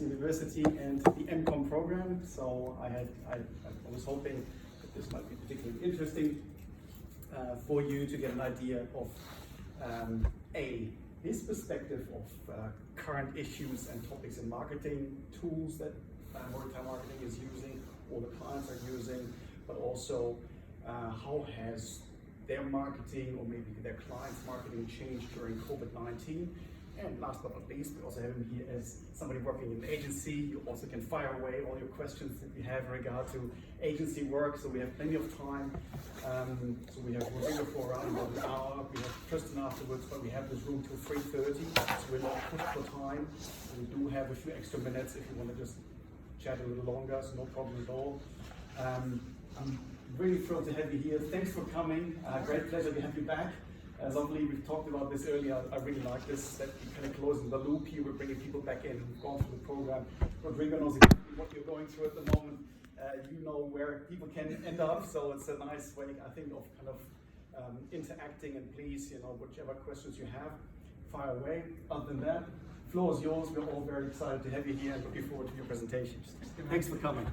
University and the MCOM program. So I was hoping that this might be particularly interesting for you to get an idea of his perspective of current issues and topics in marketing, tools that Maritime Marketing is using or the clients are using, but also how has their marketing or maybe their clients' marketing changed during COVID-19. And last but not least, we also have him here as somebody working in an agency. You also can fire away all your questions that you have in regard to agency work. So we have plenty of time. So we have Rodrigo for around about an hour. We have Tristan afterwards, but we have this room till 3:30. So we're not pushed for time. We do have a few extra minutes if you want to just chat a little longer, so no problem at all. I'm really thrilled to have you here. Thanks for coming. Great pleasure to have you back. Lovely, we've talked about this earlier. I really like this, that you kind of closing the loop here. We're bringing people back in who've gone through the program. Rodrigo knows exactly what you're going through at the moment. You know where people can end up, so it's a nice way, I think, of kind of interacting. And please, whichever questions you have, fire away. Other than that, floor is yours. We're all very excited to have you here and looking forward to your presentations. Thanks for coming.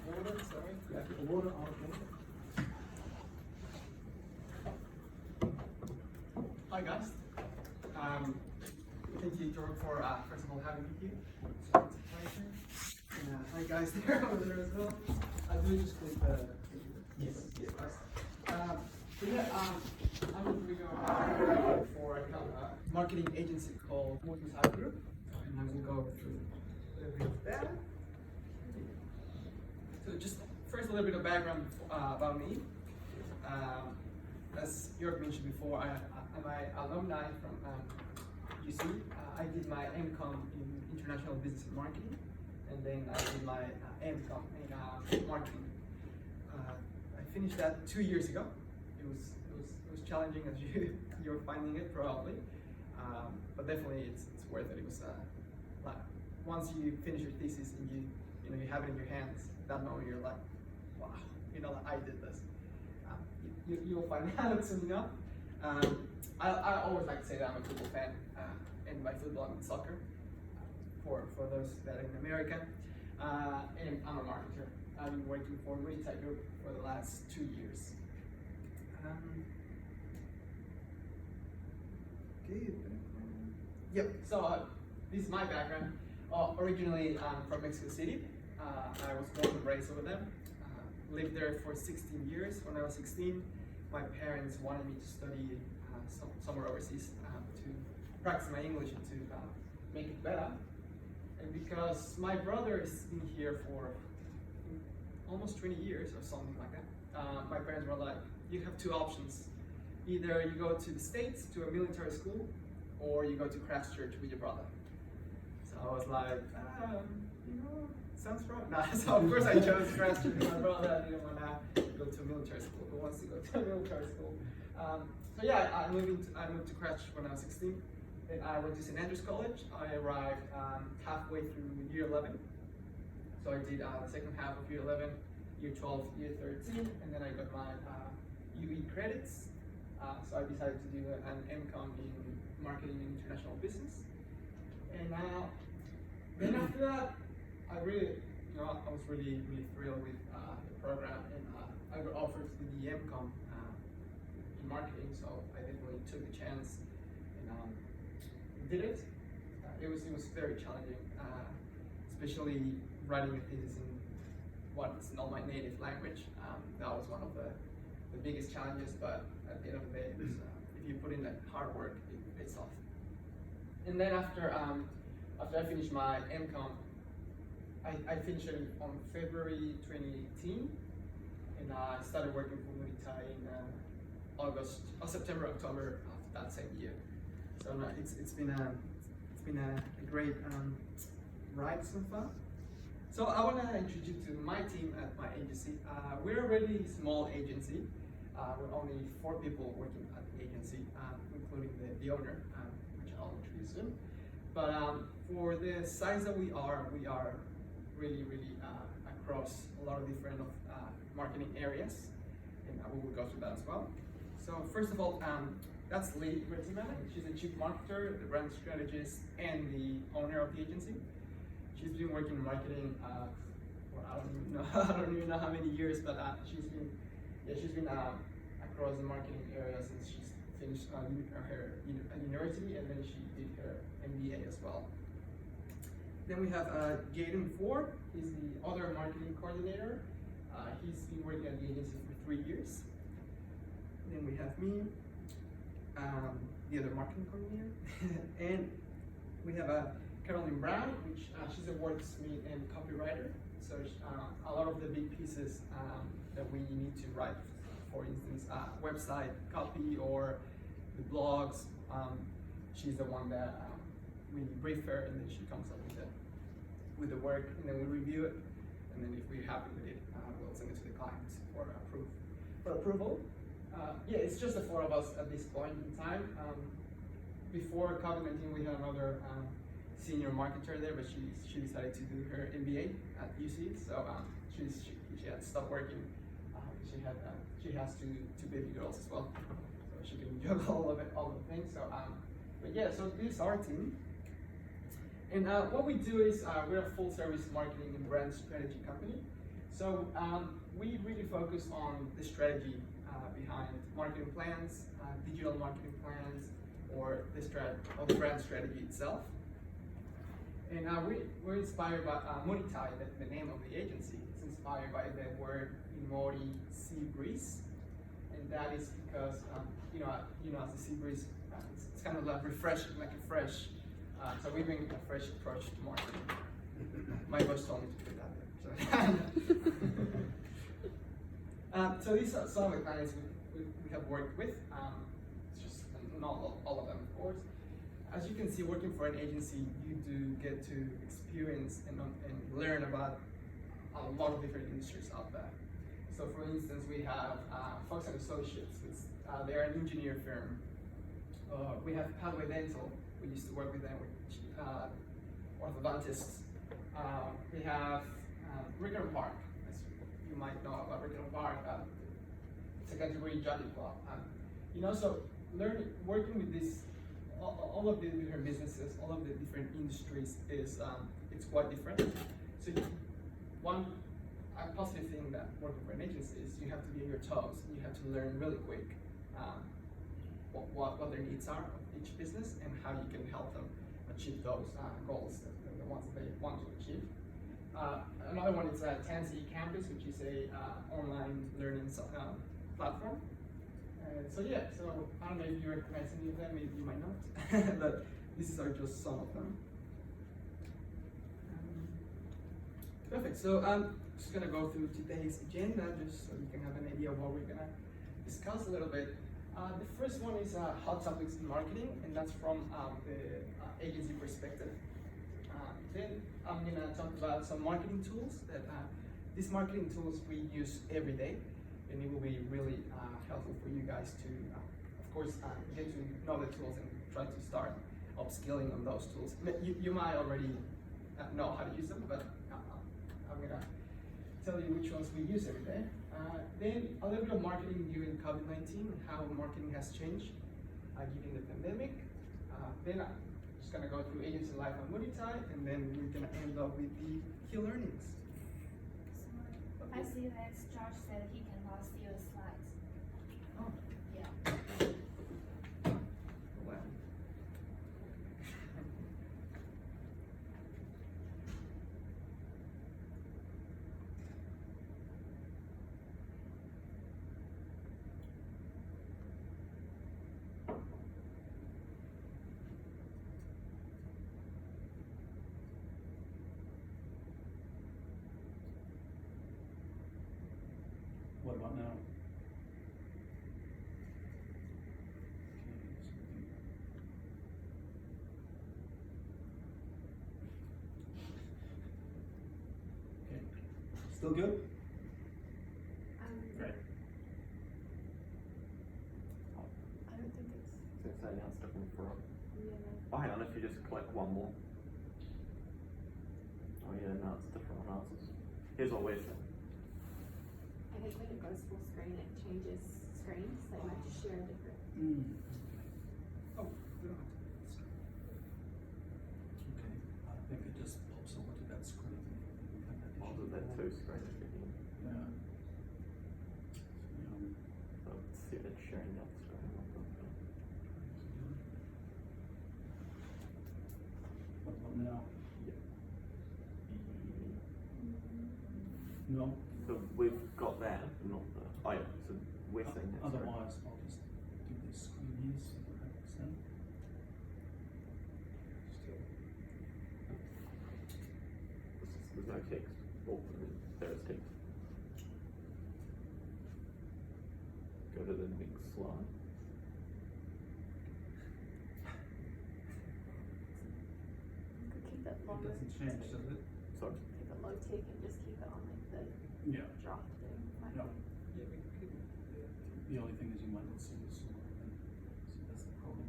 Water, sorry. Yeah, water on the Hi guys. Thank you, George, for first of all having me here. It's a pleasure. And, hi guys there over there as well. Do you just click the yes. I'm Rodrigo for a marketing agency called Multi Group, and I will go through a little bit of that. So just first a little bit of background about me. As Jörg mentioned before, I'm an alumni from UC. I did my MCOM in International Business and Marketing, and then I did my MCOM in Marketing. I finished that 2 years ago. It was challenging, as you're finding it probably, but definitely it's worth it. It was like once you finish your thesis and you have it in your hands, that moment you're like, wow, I did this. You'll find out soon enough. I always like to say that I'm a football fan, and by football I mean soccer, for those that are in America. And I'm a marketer. I've been working for Multi Group for the last 2 years. Yep, so this is my background. Originally I'm from Mexico City. I was born and raised over there. Lived there for 16 years. When I was 16, my parents wanted me to study somewhere overseas to practice my English and to make it better. And because my brother has been here for almost 20 years or something like that, my parents were like, you have two options. Either you go to the States to a military school, or you go to Christchurch with your brother. So I was like, sounds wrong. No, so of course I chose Christchurch with my brother. I didn't want to go to a military school. Who wants to go to a military school? So yeah, I moved to Christchurch when I was 16. Then I went to St. Andrews College. I arrived halfway through year 11. So I did the second half of year 11, year 12, year 13, and then I got my UE credits. So I decided to do an MCOM in Marketing and International Business. And then after that, I was really thrilled with the program, and I got offered to do the MCOM in marketing, so I definitely took the chance and did it. It was very challenging, especially writing a thesis in what is not my native language. That was one of the biggest challenges, but at the end of the day, if you put in that hard work, it pays off. And then after I finished my MCOM, I finished it on February 2018, and I started working for Multi in September, October of that same year. So it's been a great ride so far. So I want to introduce you to my team at my agency. We're a really small agency. We're only 4 people working at the agency, including the owner, which I'll introduce soon. But for the size that we are really across a lot of different marketing areas, and we will go through that as well. So first of all, that's Lee Retzman. She's the chief marketer, the brand strategist, and the owner of the agency. She's been working in marketing. Well, I don't even know. I don't even know how many years, but she's been across the marketing area since she's finished her university, and then she did her MBA as well. Then we have Jaden Ford. He's the other marketing coordinator. He's been working at the agency for 3 years. Then we have me, the other marketing coordinator, and we have Carolyn Brown, which she's a wordsmith and copywriter. So a lot of the big pieces that we need to write, for instance, website copy or the blogs, she's the one that we brief her, and then she comes up with the work, and then we review it, and then if we're happy with it, we'll send it to the client for approval. Yeah, it's just the 4 of us at this point in time. Before COVID-19, we had another senior marketer there, but she decided to do her MBA at UC, so she had to stop working. She has two baby girls as well, so she can juggle all the things. So, but yeah, so this is our team. And what we do is we're a full-service marketing and brand strategy company. So we really focus on the strategy behind marketing plans, digital marketing plans, or the brand strategy itself. And we're inspired by Moritai, the name of the agency. It's inspired by the word Mori, sea breeze, and that is because as a sea breeze, it's kind of like refreshing, like a fresh. So we bring a fresh approach to marketing. My boss told me to put that there. So these are some of the clients we have worked with. It's just not all of them, of course. As you can see, working for an agency, you do get to experience and learn about a lot of different industries out there. So for instance, we have Fox & Associates, they're an engineer firm. We have Pathway Dental. We used to work with them, with orthodontists. We have Ricker & Park, as you might know about Ricker & Park. It's a category Jolly Club. So working with this, all of the different businesses, all of the different industries is it's quite different. So a positive thing that working for an agency is you have to be on your toes. You have to learn really quick what their needs are of each business and how you can help them achieve those goals, the ones that they want to achieve. Another one is Tansy Campus, which is a online learning platform. So I don't know if you recognize any of them, maybe you might not, but these are just some of them. Perfect, so I'm just gonna go through today's agenda just so you can have an idea of what we're gonna discuss a little bit. The first one is hot topics in marketing, and that's from the agency perspective. Then I'm gonna talk about some marketing tools that these marketing tools we use every day, and it will be really helpful for you guys to, of course, get to know the tools and try to start upskilling on those tools. You might already know how to use them, but I'm gonna tell you which ones we use every day. Then a little bit of marketing during COVID-19 and how marketing has changed given the pandemic. Then I'm just gonna go through agency life on Moritai, and then we're gonna end up with the key learnings. I see that George said he can now see your slides. Oh. Yeah. Well. What about now? Okay. Still good? Great. I don't think it's. So now it's looking for. Yeah. Oh, hang on, if you just click one more. Oh yeah, now it's a different one. Here's what we're saying. I think when it goes full screen, it changes screens. They might just share a different. Oh, we don't have to. Okay, I think it just pops over to that two screens again. Yeah. So see it sharing the other screen. What about now? Yeah. No? So we've got that, not the. Oh yeah, so we're seeing that. sorry. Otherwise, I'll just do this screen here, see what happens then. There's no text. Oh, there is text. Go to the next slide. Could keep it It low. doesn't change, does it? Sorry. Keep it low tick and just keep it on like the Yeah. draft thing. Might Yeah. be- Yeah, we could. The only thing is you might not see this one, so that's the problem.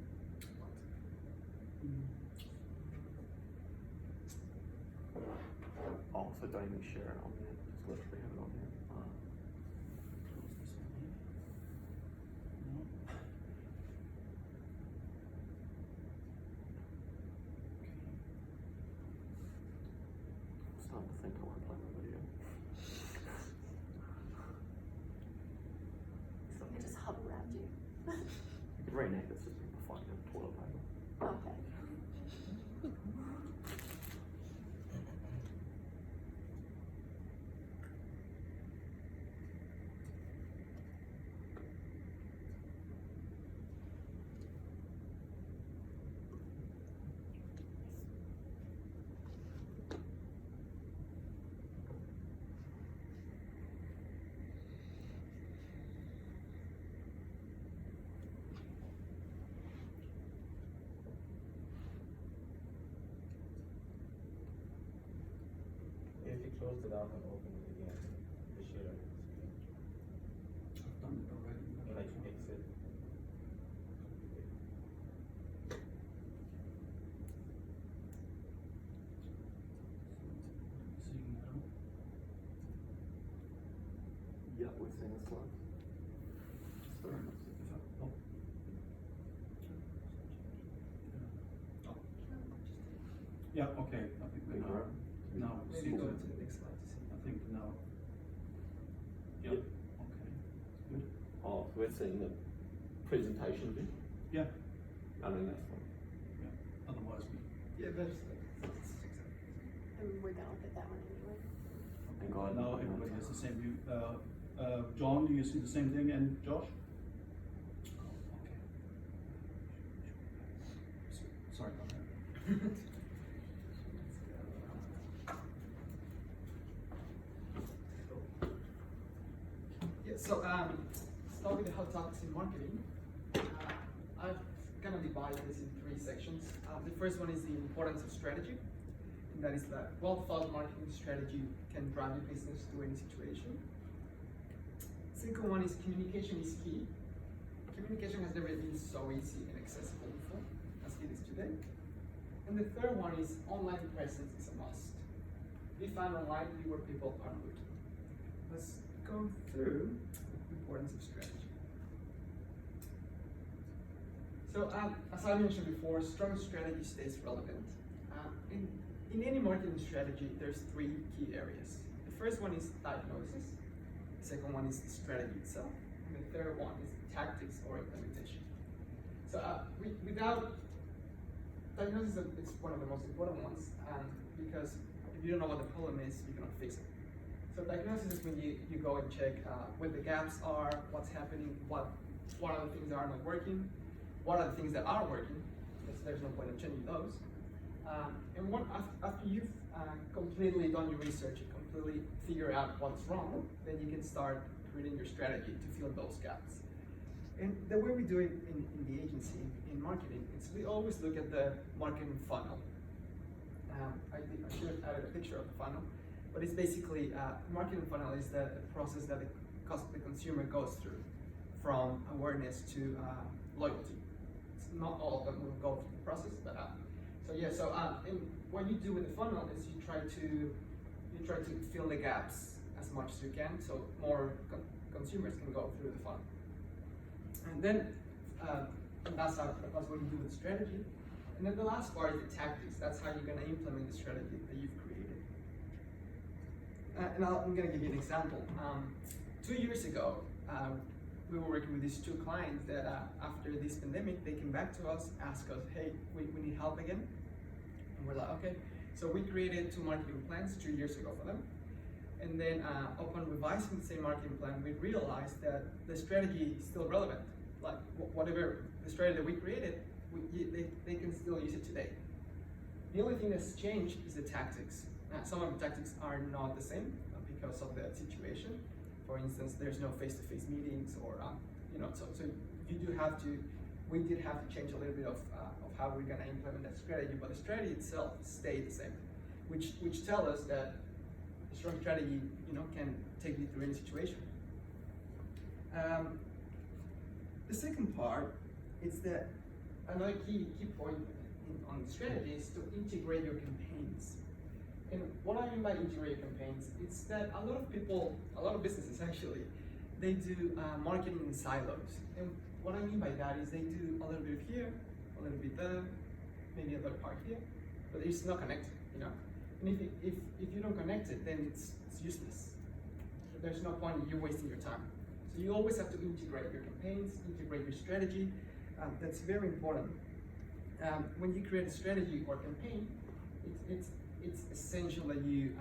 Oh, so don't even share it on there. Just literally have it on there. Close this one here. No. I'm starting to think I want to play my video. It just hover around you. You could rename this system for finding toilet paper. Okay. If you close it out and open it again, the share screen, I've done it already. like exit. Seeing now. Yeah, we're seeing the slides. Sorry. Oh. Yeah, okay, I think we Alright. now. Maybe go to the next slide to see. I think now. Yep. Okay, good. Oh, so we're seeing the presentation bit. Yeah, I mean, that's fine. yeah, otherwise we, Yeah, that's. And we're gonna look at that one anyway. And go ahead. now everybody has the same view. John, do you see the same thing, and Josh? Oh, okay. Sorry about that. Yeah, so start with the hot topics in marketing. I'm gonna divide this in three sections. The first one is the importance of strategy, and that is that well-thought marketing strategy can drive your business to any situation. Second one is communication is key. Communication has never been so easy and accessible before as it is today. And the third one is online presence is a must. Be found online, be where people are looking. Let's go through the importance of strategy. So as I mentioned before, strong strategy stays relevant. In any marketing strategy, there's three key areas. The first one is diagnosis. The second one is the strategy itself. And the third one is tactics or implementation. So without diagnosis, it's one of the most important ones because if you don't know what the problem is, you cannot fix it. So diagnosis is when you go and check what the gaps are, what's happening, what are the things that are not working, what are the things that are working, because there's no point in changing those. And after you've completely done your research and completely figure out what's wrong, then you can start creating your strategy to fill those gaps. And the way we do it in the agency, in marketing, is we always look at the marketing funnel. I should have added a picture of the funnel, but it's basically, marketing funnel is the process that the consumer goes through from awareness to loyalty. It's not all of them will go through the process, but so what you do with the funnel is you try to fill the gaps as much as you can, so more consumers can go through the funnel. And then that's what you do with strategy. And then the last part is the tactics. That's how you're going to implement the strategy that you've created. and I'm gonna give you an example. 2 years ago, we were working with these two clients that after this pandemic, they came back to us, asked us, hey, we need help again. And we're like, okay. So we created 2 marketing plans 2 years ago for them. And then upon revising the same marketing plan, we realized that the strategy is still relevant. Like whatever the strategy that we created, they can still use it today. The only thing that's changed is the tactics. Some of the tactics are not the same because of the situation. For instance, there's no face-to-face meetings, or so you do have to. We did have to change a little bit of how we're gonna implement that strategy, but the strategy itself stayed the same, which tell us that a strong strategy, can take you through any situation. The second part is that another key point on the strategy is to integrate your campaigns. And what I mean by integrate your campaigns, it's that a lot of businesses actually, they do marketing in silos. And what I mean by that is they do a little bit here, a little bit there, maybe a little part here, but it's not connected, And if you don't connect it, then it's useless. There's no point in you wasting your time. So you always have to integrate your campaigns, integrate your strategy. That's very important. When you create a strategy or campaign, it's essential that you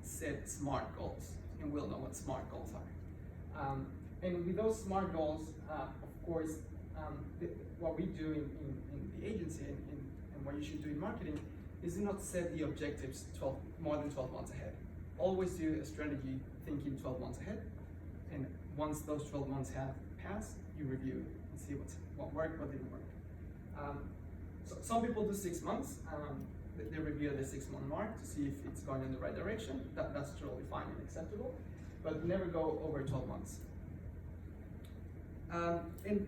set SMART goals, and we'll know what SMART goals are. And with those SMART goals, of course, what we do in the agency and what you should do in marketing is do not set the objectives more than 12 months ahead. Always do a strategy thinking 12 months ahead, and once those 12 months have passed, you review and see what worked, what didn't work. So some people do 6 months. They review the 6-month mark to see if it's going in the right direction. That's totally fine and acceptable, but never go over 12 months. And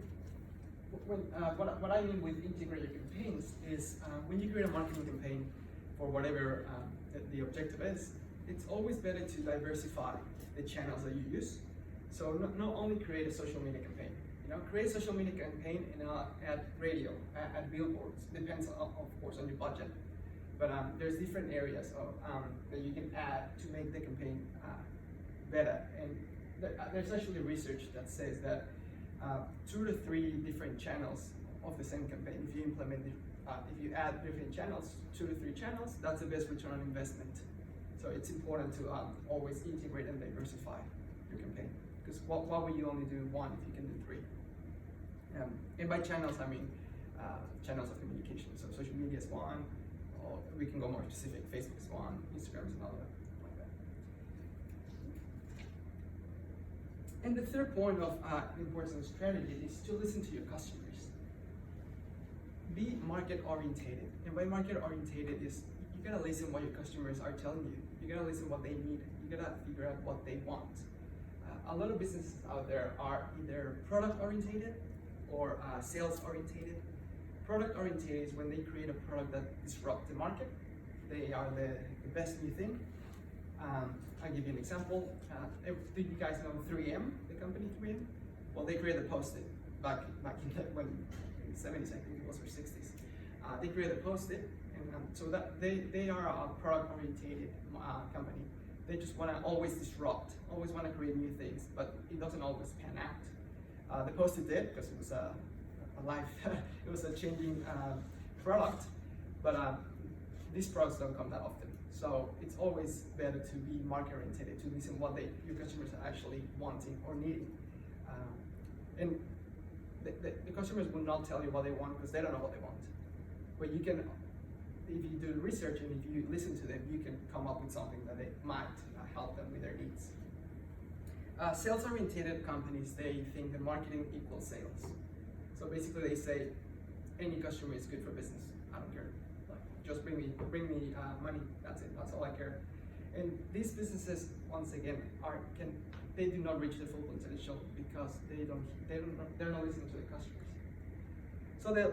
what I mean with integrated campaigns is when you create a marketing campaign for whatever the objective is, it's always better to diversify the channels that you use. So not only create a social media campaign, create a social media campaign and add radio, add billboards, depends of course on your budget. But there's different areas that you can add to make the campaign better. And there's actually research that says that 2 to 3 different channels of the same campaign, if you add different channels, 2 to 3 channels, that's the best return on investment. So it's important to always integrate and diversify your campaign. Because why would you only do 1 if you can do 3? And by channels, I mean channels of communication. So social media is one, or we can go more specific, Facebook is one, Instagram is another, like that. And the third point of importance of strategy is to listen to your customers. Be market orientated. And by market orientated is you gotta listen what your customers are telling you. You gotta listen what they need. You gotta figure out what they want. A lot of businesses out there are either product orientated or sales orientated. Product orientated is when they create a product that disrupts the market. They are the best new thing. I'll give you an example. Do you guys know 3M, the company 3M? Well, they created a Post-it back in the 70s, I think it was, or 60s. They created a Post-it, and so that they are a product orientated company. They just want to always disrupt, always want to create new things, but it doesn't always pan out. The Post-it did, because it was a life, it was a changing product, but these products don't come that often. So it's always better to be market oriented, to listen what your customers are actually wanting or needing. And the customers will not tell you what they want because they don't know what they want. But you can, if you do research and if you listen to them, you can come up with something that they might help them with their needs. Sales-oriented companies, they think that marketing equals sales. So basically they say, any customer is good for business. I don't care. Like, just bring me money. That's it. That's all I care. And these businesses, once again, they do not reach the full potential because they're not listening to the customers. So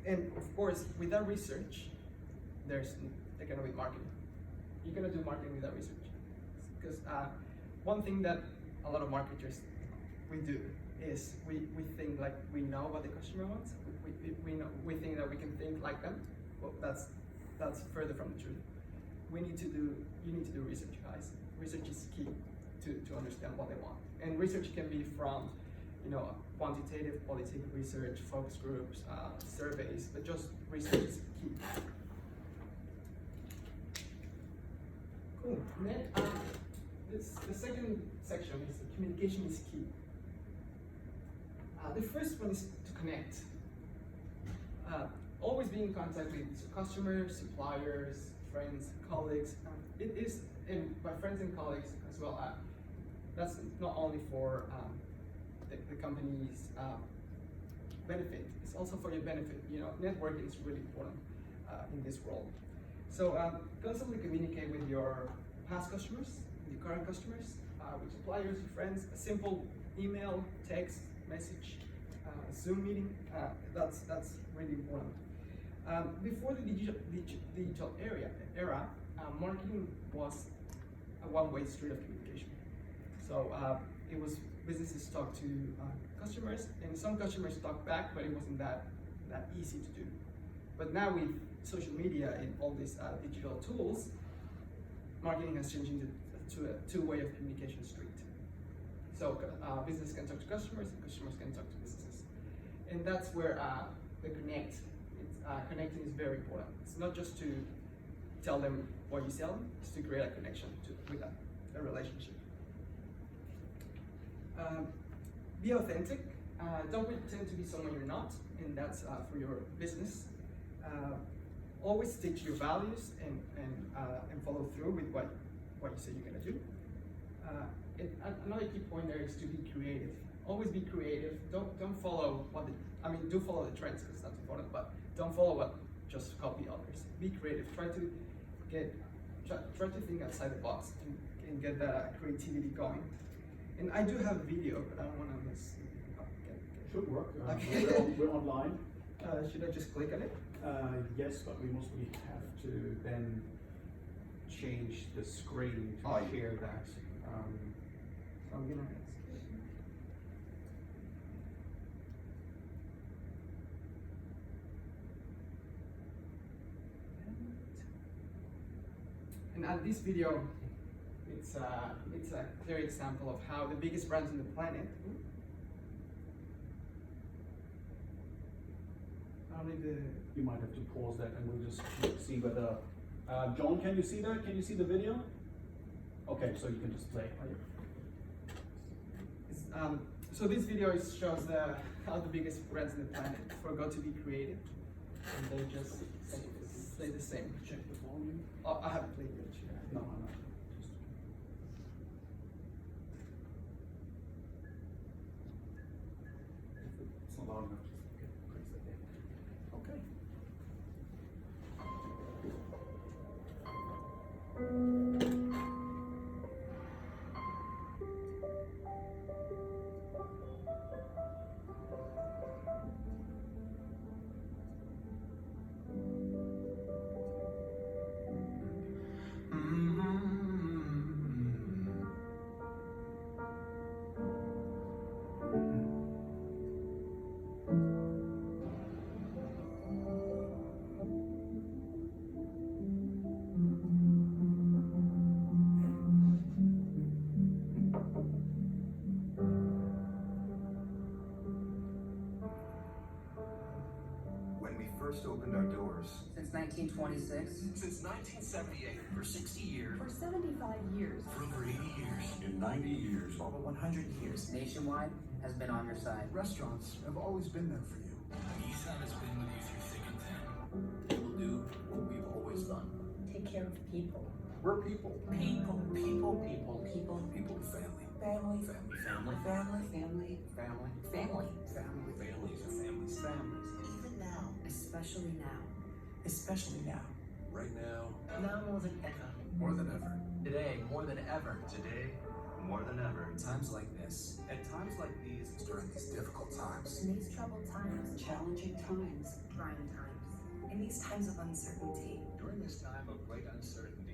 and of course, without research, there cannot be marketing. You're gonna do marketing without research. Because one thing that a lot of marketers we do is we think like we know what the customer wants. We think that we can think like them. Well, that's further from the truth. you need to do research, guys. Research is key to understand what they want. And research can be from, quantitative, qualitative research, focus groups, surveys, but just research is key. Cool. And then the second section is communication is key. The first one is to connect. Always be in contact with customers, suppliers, friends, colleagues. It is, and by friends and colleagues as well. That's not only for the company's benefit, it's also for your benefit. Networking is really important in this role. So constantly communicate with your past customers, with your current customers, with suppliers, your friends. A simple email, text, message, Zoom meeting. That's really important. Before the digital era, marketing was a one-way street of communication. So it was businesses talk to customers, and some customers talk back, but it wasn't that easy to do. But now with social media and all these digital tools, marketing has changed to a two-way of communication street. So business can talk to customers, and customers can talk to businesses, and that's where the connecting is very important. It's not just to tell them what you sell; it's to create a connection with a relationship. Be authentic. Don't pretend to be someone you're not, and that's for your business. Always stick to your values and follow through with what you say you're gonna do. Another key point there is to be creative. Always be creative. Don't follow do follow the trends because that's important, but don't follow what just copy others. Be creative. Try to think outside the box and get that creativity going. And I do have a video, but I don't want to miss. Should work. Okay. We're online. Should I just click on it? Yes, but we mostly have to then change the screen to share that. So I'm gonna. And this video, it's a clear example of how the biggest brands on the planet. You might have to pause that, and we'll just see whether. John, can you see that? Can you see the video? Okay, so you can just play. So this video shows how the biggest brands on the planet forgot to be creative, and they just say the same. Check the volume. Oh, I haven't played it. No, I'm not. It's not loud enough. Just press it there. Okay. First opened our doors. Since 1926? Since 1978. For 60 years. For 75 years. For over 80 years. In 90 years. For over 100 years. Nationwide has been on your side. Restaurants have always been there for you. Nissan has been with you through thick and thin. We'll do what we've always done. Take care of people. We're people. People. People to family. Family. Family. Family. Families are families. Even now. Especially now. Especially now. Right now. Now more than ever. More than ever. Today more than ever. Today, more than ever. Times like this. At times like these, during these difficult times. In these troubled times, Challenging times. trying times, in these times of uncertainty, During this time of great uncertainty.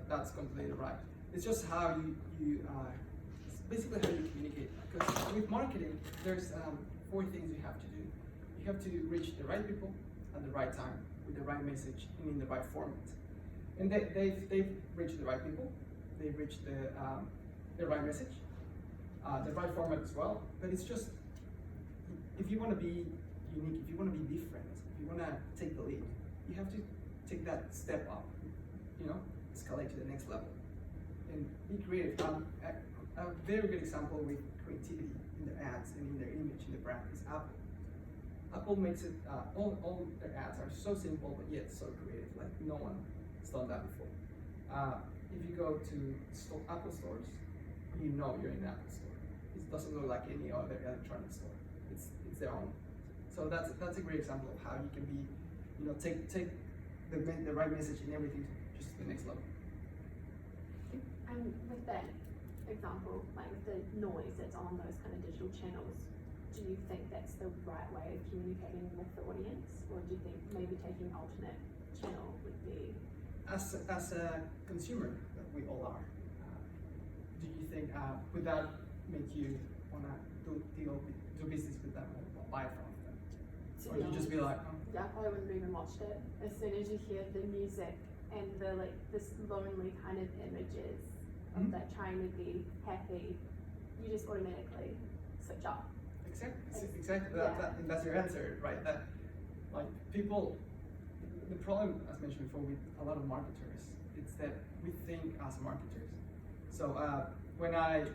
That's completely right. It's just how it's basically how you communicate. Because with marketing, there's 4 things you have to do. You have to reach the right people at the right time with the right message and in the right format. And they've reached the right people. They've reached the right message, the right format as well. But it's just, if you want to be unique, if you want to be different, if you want to take the lead, you have to take that step up, escalate to the next level and be creative. A very good example with creativity in their ads and in their image, in the brand, is Apple. Apple makes it, all their ads are so simple, but yet so creative, like no one has done that before. If you go to Apple stores, you know you're in an Apple store. It doesn't look like any other electronic store. It's their own. So that's a great example of how you can be, take the right message and everything just to the next level. And with that example, like with the noise that's on those kind of digital channels, do you think that's the right way of communicating with the audience, or do you think maybe taking an alternate channel would be? As a consumer, that we all are, do you think would that make you wanna do business with them or buy from them, or you just be like, oh. Yeah, I probably wouldn't have even watched it. As soon as you hear the music and the this lonely kind of images of that trying to be happy, you just automatically switch off. Exactly. That's your answer, right? That people. The problem, as mentioned before, with a lot of marketers, it's that we think as marketers. So when I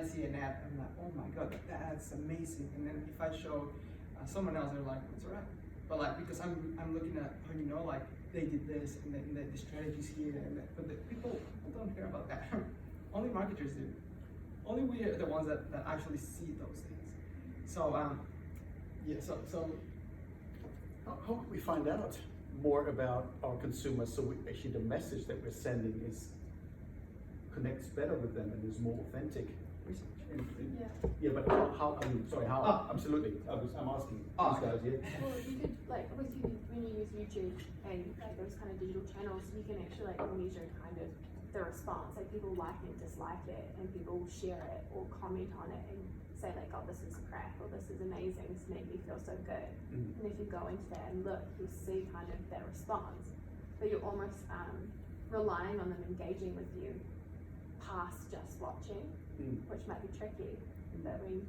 see an ad, I'm like, oh my god, that ad's amazing. And then if I show someone else, they're like, it's alright. But because I'm looking at how they did this and the strategies here, but the people don't care about that. Only marketers do. Only we are the ones that actually see those things. So So how can we find out more about our consumers so actually the message that we're sending connects better with them and is more authentic? Yeah, but how? Absolutely. I'm asking these guys. Yeah. Well, you could when you use YouTube and those kind of digital channels, you can actually measure kind of the response. Like people like and dislike it, and people share it or comment on it and say oh, this is crap or this is amazing. This made me feel so good. And if you go into that and look, you'll see kind of that response, but you're almost relying on them engaging with you past just watching, which might be tricky. But when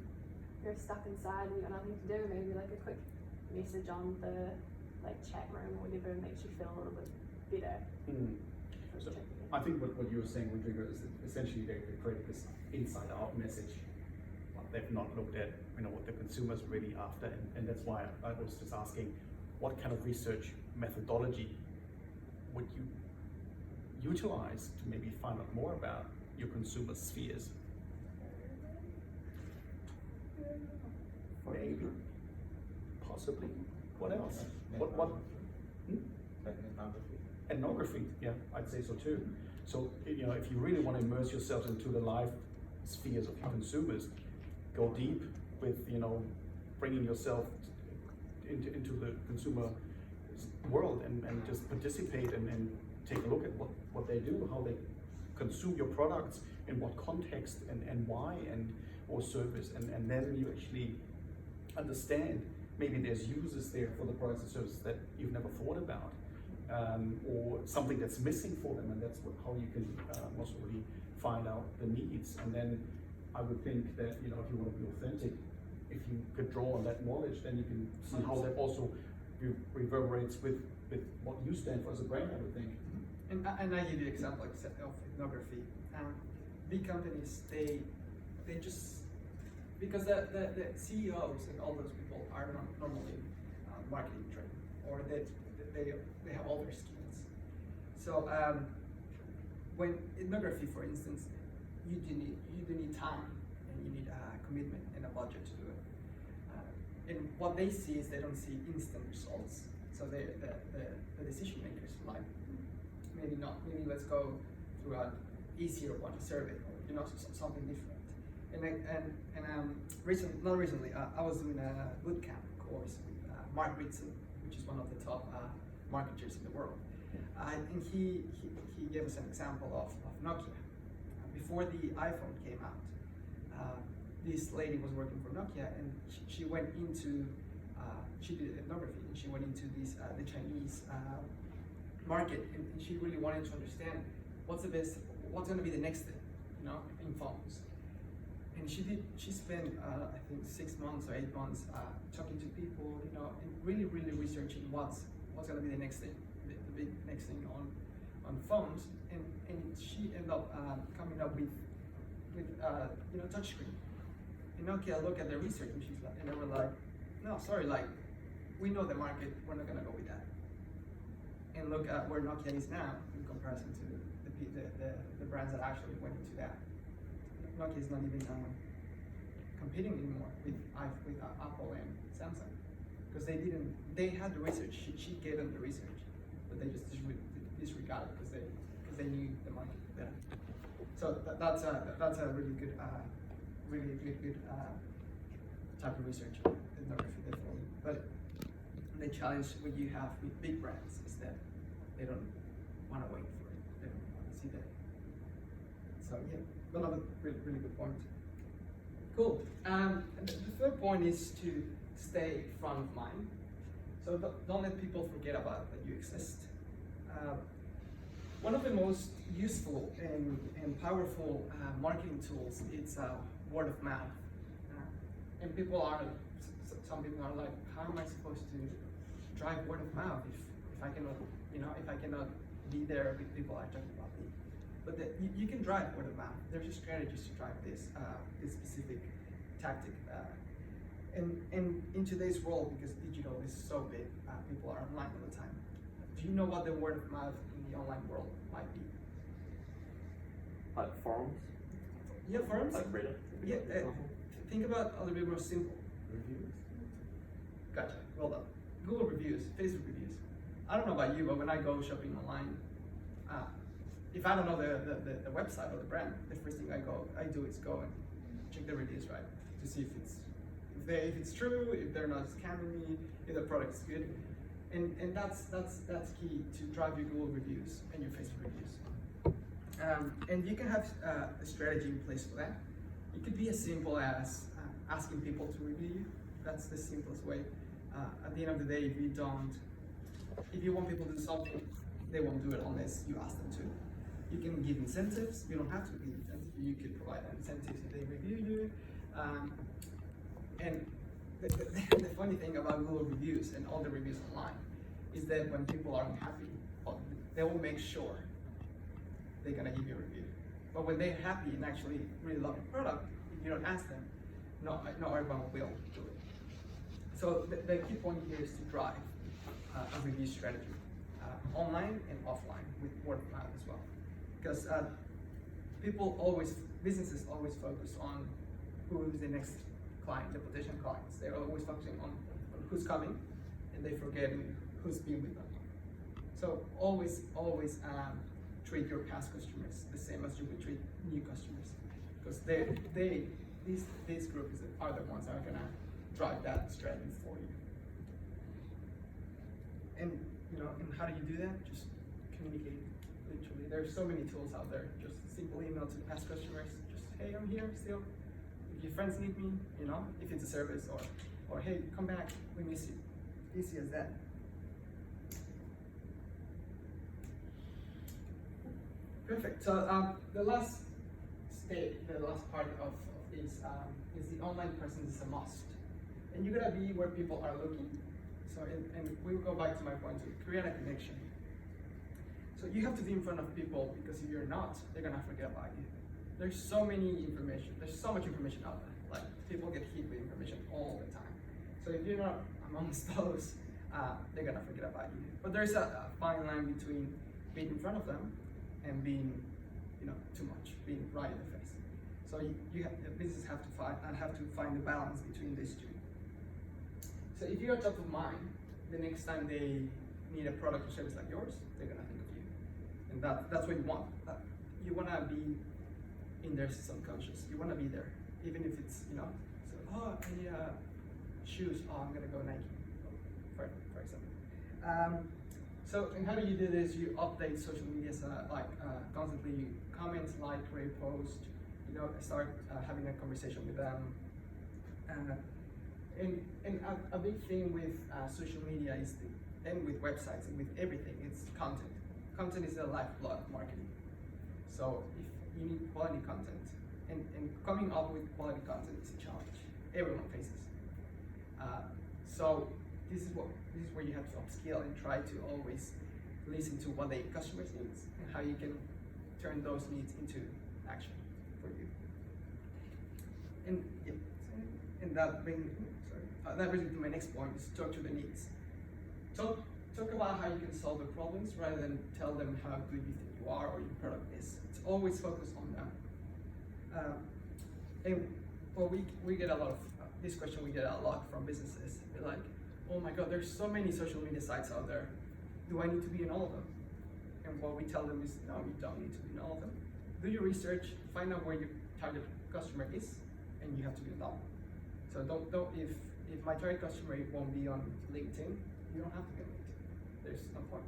you're stuck inside and you've got nothing to do, maybe a quick message on the chat room or whatever makes you feel a little bit better. So I think what you were saying, Rodrigo, is that essentially they create this inside out message. They've not looked at what the consumer's really after, and that's why I was just asking, what kind of research methodology would you utilize to maybe find out more about your consumer spheres? Maybe, possibly. What else? What? Ethnography. Yeah, I'd say so too. So if you really want to immerse yourself into the life spheres of your consumers, go deep with bringing yourself into the consumer world and just participate and take a look at what they do, how they consume your products, in what context and why, or service, and then you actually understand maybe there's uses there for the products and services that you've never thought about, or something that's missing for them, and that's how you can most really find out the needs. And then I would think that if you want to be authentic, if you could draw on that knowledge, then you can see how that also reverberates with what you stand for as a brand, I would think. And I give you an example of ethnography. Big companies, they just, because the CEOs and all those people are not normally marketing trained, or they have all their skills. So when ethnography, for instance, you do need time, and you need commitment and a budget to do it. And what they see is they don't see instant results. So the decision makers like, maybe let's go through an easier one, a survey, or something different. Not recently, I was doing a bootcamp course with Mark Ritzel, which is one of the top marketers in the world. And he gave us an example of Nokia. Before the iPhone came out, this lady was working for Nokia, and she went into, she did ethnography, and she went into the Chinese market, and she really wanted to understand what's going to be the next thing, in phones. And she spent, I think 6 months or 8 months talking to people, and really researching what's going to be the next thing, the big next thing on phones. And she ended up coming up with touchscreen. And Nokia looked at their research, and they were like, no, sorry, like, we know the market, we're not gonna go with that. And look at where Nokia is now in comparison to the brands that actually went into that. Nokia is not even competing anymore with Apple and Samsung, because they had the research. She gave them the research, but they just disregarded because they knew the market better. So that's a really good type of research, ethnography, definitely. But the challenge what you have with big brands is that they don't want to wait for it. They don't want to see that. So yeah, another really good point. Cool. And the third point is to stay front of mind. So don't let people forget about that you exist. One of the most useful and powerful marketing tools is word of mouth. And some people are like, how am I supposed to drive word of mouth if I cannot, if I cannot be there with people are talking about me? But you can drive word of mouth. There's strategies to drive this specific tactic. And in today's world, because digital is so big, people are online all the time. Do you know what the word of mouth in the online world might be? Like forums? Yeah, forums. Like Reddit? Yeah. Think about a little bit more simple. Reviews? Gotcha. Well done. Google reviews, Facebook reviews. I don't know about you, but when I go shopping online, if I don't know the website or the brand, the first thing I do is go and check the reviews, right, to see if it's true, if they're not scamming me, if the product is good, and that's key to drive your Google reviews and your Facebook reviews. And you can have a strategy in place for that. It could be as simple as asking people to review you. That's the simplest way. At the end of the day, if you want people to do something, they won't do it unless you ask them to. You can give incentives. You don't have to give incentives. You could provide incentives if they review you. And the funny thing about Google reviews and all the reviews online is that when people are unhappy, they will make sure they're gonna give you a review. But when they're happy and actually really love your product, if you don't ask them, no everyone will do it. So the key point here is to drive a review strategy, online and offline, with word of mouth as well. Because businesses always focus on who is the next client, the potential clients. They're always focusing on who's coming, and they forget who's been with them. So always treat your past customers the same as you would treat new customers, because these groups are the ones that are gonna drive that strategy for you. And and how do you do that? Just communicate. Literally, there's so many tools out there. Just simple email to past customers. Just, hey, I'm here still. If your friends need me, if it's a service, or hey, come back, we miss you. Easy as that. Perfect. So the last part of this is the online presence is a must, and you gotta be where people are looking. So and we will go back to my point to create a connection. So you have to be in front of people, because if you're not, they're gonna forget about you. There's so much information out there. Like, people get hit with information all the time. So if you're not amongst those, they're gonna forget about you. But there's a fine line between being in front of them and being, too much, being right in the face. So businesses have to find the balance between these two. So if you're top of mind, the next time they need a product or service like yours, they're gonna think of you, and that's what you want. You wanna be in their subconscious. You wanna be there, even if it's shoes. Oh, I'm gonna go Nike, for example. So, and how do you do this? You update social media constantly. You comment, like, repost. You know, start having a conversation with them. And a big thing with social media is and with websites and with everything, it's content. Content is the lifeblood of marketing. So if you need quality content, and coming up with quality content is a challenge everyone faces. So this is where you have to upskill and try to always listen to what the customers needs and how you can turn those needs into action for you. And yeah, and that brings me to my next point: is talk to the needs. Talk about how you can solve the problems rather than tell them how good you think you are or your product is. It's always focused on them. And well, we get a lot of this question. We get a lot from businesses. They're like, "Oh my God, there's so many social media sites out there. Do I need to be in all of them?" And what we tell them is, no, you don't need to be in all of them. Do your research, find out where your target customer is, and you have to be in that one. So don't if my target customer won't be on LinkedIn, you don't have to be on LinkedIn. There's no point.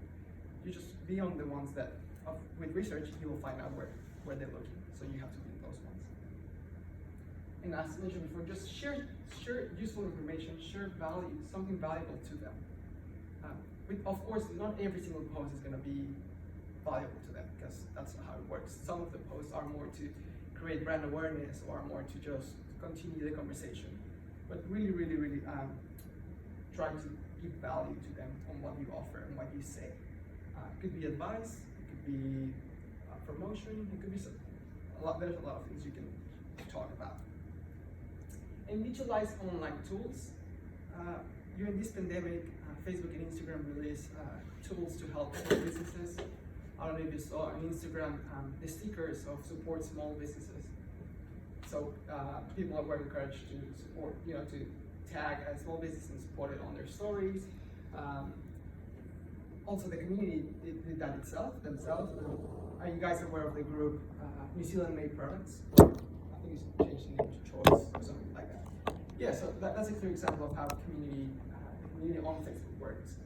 You just be on the ones that, with research, you will find out where they're looking. So you have to be in those ones. And as mentioned before, just share useful information, share value, something valuable to them. Of course, not every single post is going to be valuable to them because that's not how it works. Some of the posts are more to create brand awareness or more to just continue the conversation. But really, really, really try to give value to them on what you offer and what you say. It could be advice, it could be promotion, it could be there's a lot of things you can talk about. And utilize online tools. During this pandemic, Facebook and Instagram released tools to help small businesses. I don't know if you saw on Instagram the stickers of support small businesses. So people were encouraged to support, to tag a small business and support it on their stories. Also, the community did that themselves. Are you guys aware of the group New Zealand Made Products? I think it's changed the name to Choice or something like that. Yeah, so that's a clear example of how community on Facebook works.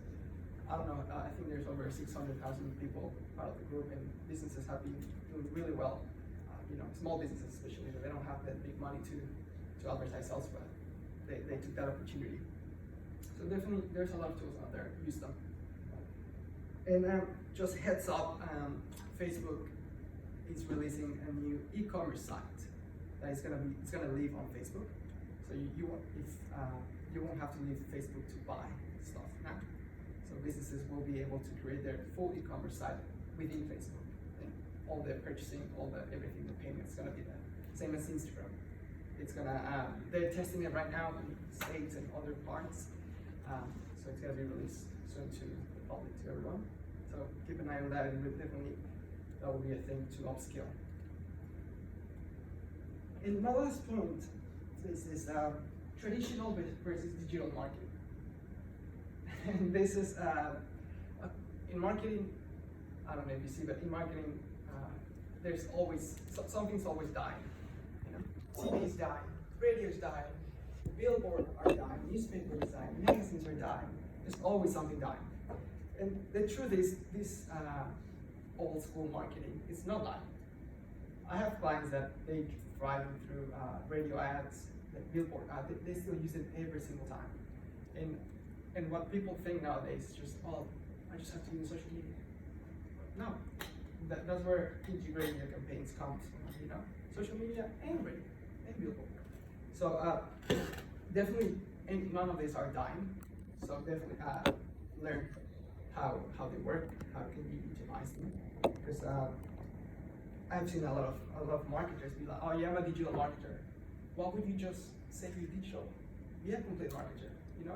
I don't know, I think there's over 600,000 people part of the group, and businesses have been doing really well. Small businesses especially, they don't have that big money to advertise elsewhere. They took that opportunity. So definitely, there's a lot of tools out there. Use them. And just heads up, Facebook is releasing a new e-commerce site that it's gonna live on Facebook. So you won't have to leave Facebook to buy stuff now. So businesses will be able to create their full e-commerce site within Facebook. And all the purchasing, everything, the payments gonna be there. Same as Instagram. It's gonna, they're testing it right now in States and other parts. So it's gonna be released soon to the public, to everyone. So keep an eye on that, and definitely that will be a thing to upskill. And my last point is traditional versus digital marketing. And this is in marketing. I don't know if you see, but in marketing, there's always something's always dying. TV's dying, radio's dying, billboards are dying, newspapers are dying, magazines are dying. There's always something dying. And the truth is, this old school marketing is not dying. I have clients that they thrive through radio ads, like billboard ads. They still use it every single time. And what people think nowadays is just, I just have to use social media. No, that's where integrating your campaigns comes from. Social media and radio and billboard. So definitely, and none of these are dying. So definitely learn how they work, how can you utilize them. Because I've seen a lot of marketers be like, oh yeah, I'm a digital marketer. Why would you just say you're digital? Be a complete marketer. You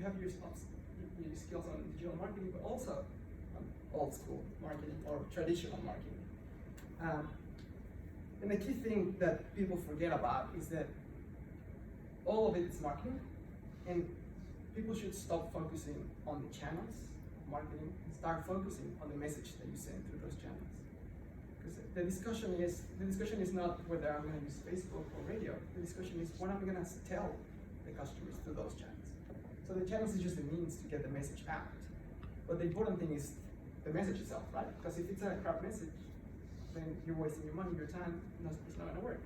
have your skills on digital marketing, but also on old school marketing or traditional marketing. And the key thing that people forget about is that all of it is marketing, and people should stop focusing on the channels of marketing and start focusing on the message that you send through those channels. Because the discussion is not whether I'm going to use Facebook or radio. The discussion is what I'm going to tell the customers through those channels. So the channels is just a means to get the message out. But the important thing is the message itself, right? Because if it's a crap message, then you're wasting your money, your time, and it's not gonna work.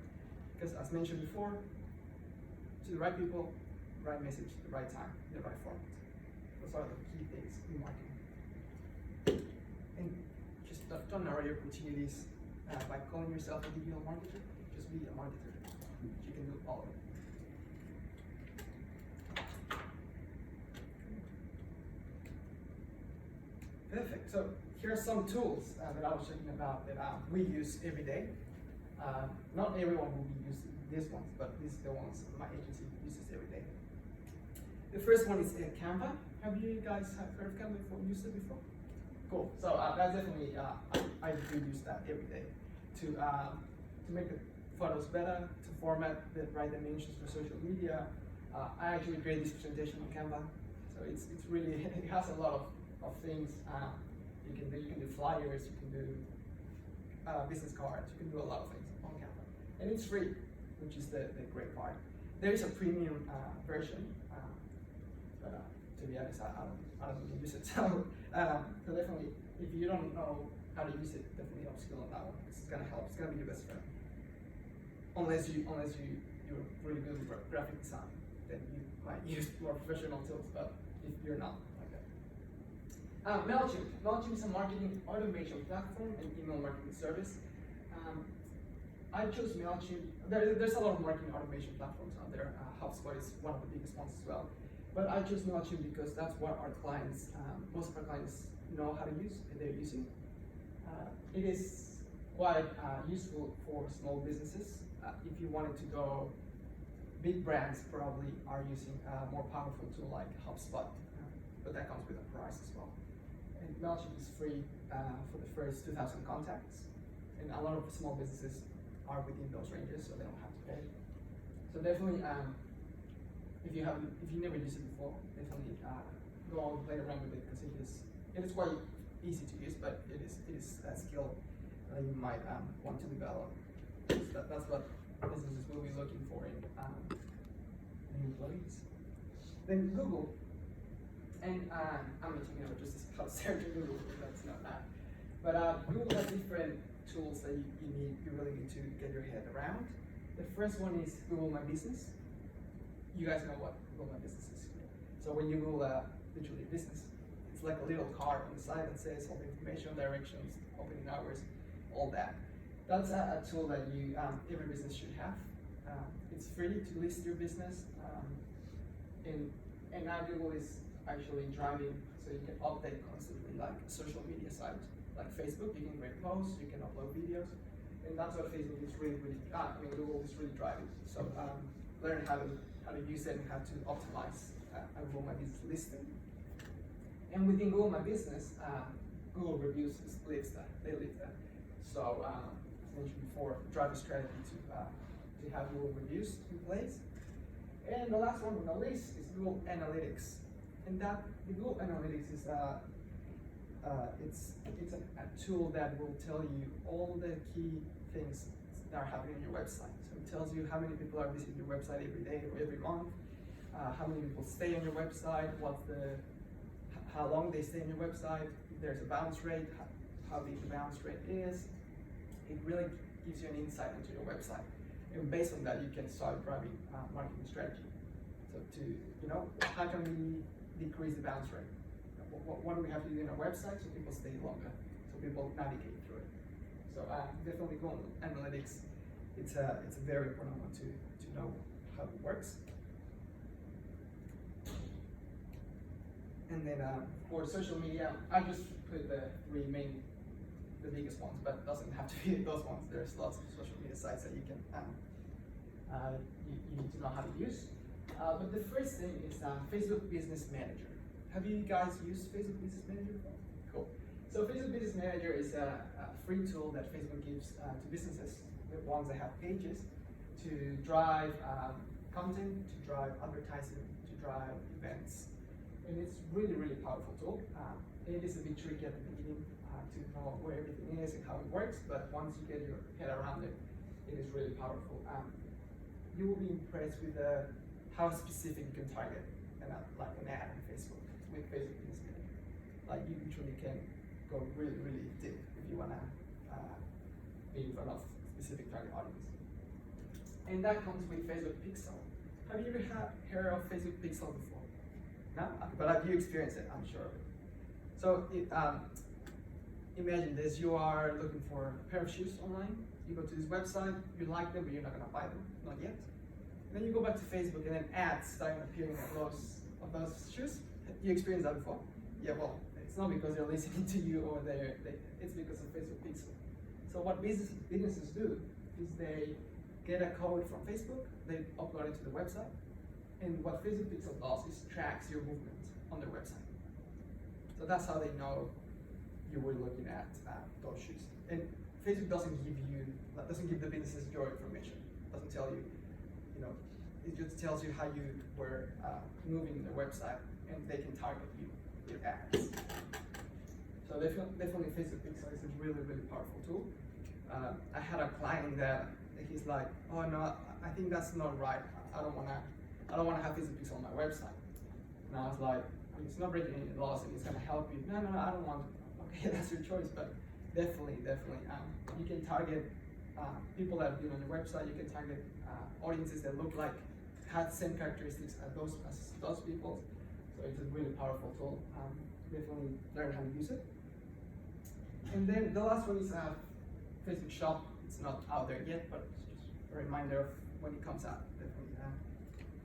Because as mentioned before, to the right people, right message, the right time, the right format. Those are the key things in marketing. And just don't narrow your opportunities by calling yourself a digital marketer. Just be a marketer. You can do all of it. Perfect. So here are some tools that I was talking about that we use every day. Not everyone will be using these ones, but these are the ones my agency uses every day. The first one is Canva. Have you guys heard of Canva before? Used it before? Cool. So that's definitely I do use that every day to make the photos better, to format the right dimensions for social media. I actually create this presentation on Canva, so it's really it has a lot of things you can do. You can do flyers, you can do business cards, you can do a lot of things on Canva, and it's free, which is the great part. There is a premium version, but to be honest, I don't really use it. So definitely, if you don't know how to use it, definitely upskill on that one. It's gonna help. It's gonna be your best friend. Unless you're really good with graphic design, then you might use more professional tools. But if you're not, like that. MailChimp is a marketing automation platform and email marketing service. I chose MailChimp. There's a lot of marketing automation platforms out there. HubSpot is one of the biggest ones as well. But I chose MailChimp because that's what our clients, most of our clients know how to use and they're using. It is quite useful for small businesses. If you wanted to go, big brands probably are using a more powerful tool like HubSpot, but that comes with a price as well. And MailChimp is free for the first 2,000 contacts, and a lot of small businesses are within those ranges, so they don't have to pay. So definitely, if you never used it before, definitely go and play around with it because it is quite easy to use, but it is a skill that you might want to develop. So that's what businesses will be looking for in employees. Then Google, and I'm not talking about just how to search in Google because that's not that. But Google has different tools that you really need to get your head around. The first one is Google My Business. You guys know what Google My Business is. So when you Google literally business, it's like a little card on the side that says all the information, directions, opening hours, all that. That's a tool that every business should have. It's free to list your business, and now Google is actually driving, so you can update constantly, like social media sites, like Facebook. You can create posts, you can upload videos, and that's what Facebook is Google is really driving. So learn how to use it and how to optimize a Google My Business listing. And within Google My Business, Google Reviews lives there. They live there. So as mentioned before, drive a strategy to have Google Reviews in place. And the last one on the list is Google Analytics. And the Google Analytics is it's a tool that will tell you all the key things that are happening on your website. So it tells you how many people are visiting your website every day or every month, how many people stay on your website, how long they stay on your website, if there's a bounce rate, how big the bounce rate is. It really gives you an insight into your website. And based on that, you can start driving marketing strategy. So how can we decrease the bounce rate? What do we have to do in our website so people stay longer, so people navigate through it? So definitely Google Analytics, it's a very important one to know how it works. And then for social media, I just put the biggest ones, but it doesn't have to be those ones. There's lots of social media sites that you can you need to know how to use. But the first thing is Facebook Business Manager. Have you guys used Facebook Business Manager before? Cool. So Facebook Business Manager is a free tool that Facebook gives to businesses, the ones that have pages, to drive content, to drive advertising, to drive events. And it's really, really powerful tool. It is a bit tricky at the beginning to know where everything is and how it works, but once you get your head around it, it is really powerful. You will be impressed with how specific you can target like an ad on Facebook with Facebook Business Manager. like you usually can go really, really deep if you wanna be in front of specific target audience. And that comes with Facebook Pixel. Have you ever heard of Facebook Pixel before? No? But have you experienced it? I'm sure of it. So imagine this, you are looking for a pair of shoes online, you go to this website, you like them, but you're not gonna buy them, not yet. And then you go back to Facebook and then ads start appearing of those shoes. You experienced that before? Yeah, well, it's not because they're listening to you or it's because of Facebook Pixel. So what businesses do is they get a code from Facebook, they upload it to the website, and what Facebook Pixel does is tracks your movement on their website. So that's how they know you were looking at those shoes. And Facebook doesn't give the businesses your information. It doesn't tell you, it just tells you how you were moving their website, and they can target you with ads. So definitely Facebook Pixel is a really, really powerful tool. I had a client that he's like, oh no, I think that's not right. I don't wanna have Facebook Pixel on my website. And I was like, it's not breaking any laws and it's gonna help you. No, I don't want it. Okay, that's your choice, but definitely, you can target people that have been on your website. You can target audiences that look like, have the same characteristics as those people. So it's a really powerful tool. Definitely learn how to use it. And then the last one is Facebook Shop. It's not out there yet, but it's just a reminder of when it comes out. Definitely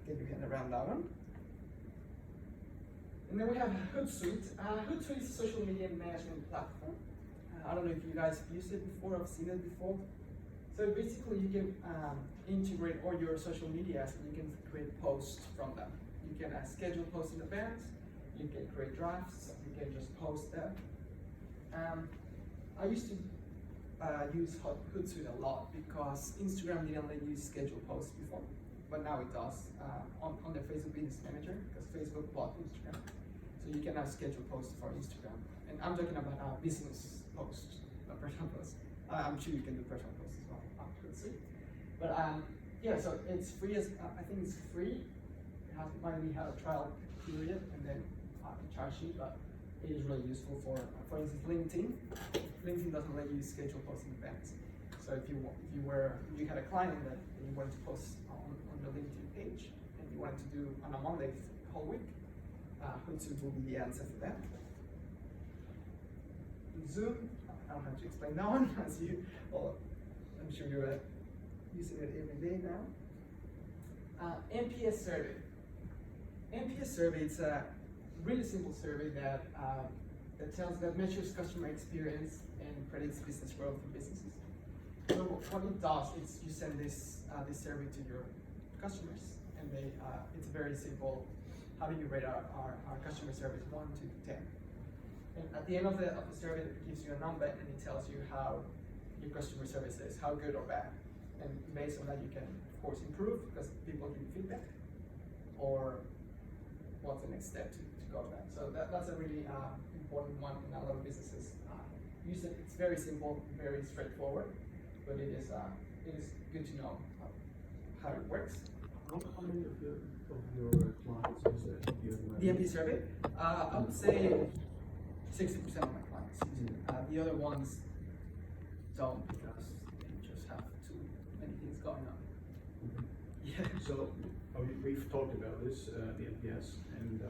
get your hand around that one. And then we have Hootsuite. Hootsuite is a social media management platform. I don't know if you guys have used it before, or seen it before. So basically you can integrate all your social medias and you can create posts from them. You can schedule posts in advance, you can create drafts, you can just post them. I used to use Hootsuite a lot because Instagram didn't let you schedule posts before, but now it does on the Facebook Business Manager, because Facebook bought Instagram. So you can now schedule posts for Instagram. And I'm talking about business posts, not personal posts. I'm sure you can do personal posts as well on Hootsuite. But yeah, so it's free, I think it's free. It might have a trial period and then charge you, but it is really useful for instance, LinkedIn. LinkedIn doesn't let you schedule posts in advance. So if you had a client that you wanted to post on the LinkedIn page and you wanted to do on a Monday the whole week, Hootsuite will be the answer for that. Zoom, I don't have to explain that one, as I'm sure you're using it every day now. NPS survey. NPS survey, it's a really simple survey that measures customer experience and predicts business growth for businesses. So what it does is you send this survey to your customers, and it's very simple. How do you rate our customer service 1 to 10? And at the end of the survey, it gives you a number and it tells you how your customer service is, how good or bad. And based on that, you can of course improve because people give you feedback, or what's the next step to go to that. So that's a really important one, and a lot of businesses use it. It's very simple, very straightforward, but it is good to know how it works. How many of your clients use it? The NPS survey, I would say 60% of my clients use it. The other ones don't, because they just have too many things going on. Okay. Yeah. So we've talked about this, the NPS, and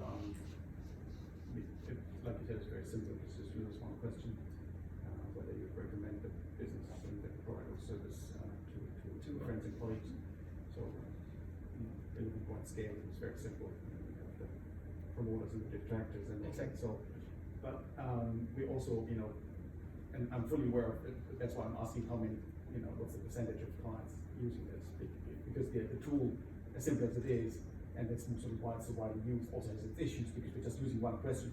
like you said, it's very simple. It's just really one question: whether you recommend the business and the product or service to friends and colleagues. So really important scale. It's very simple. You have the promoters and the detractors and exactly. So, but we also, and I'm fully aware of it. That's why I'm asking how many, what's the percentage of clients using this, because the tool, as simple as it is, and it's sort of why it's so widely used, also has its issues, because we're just using one question.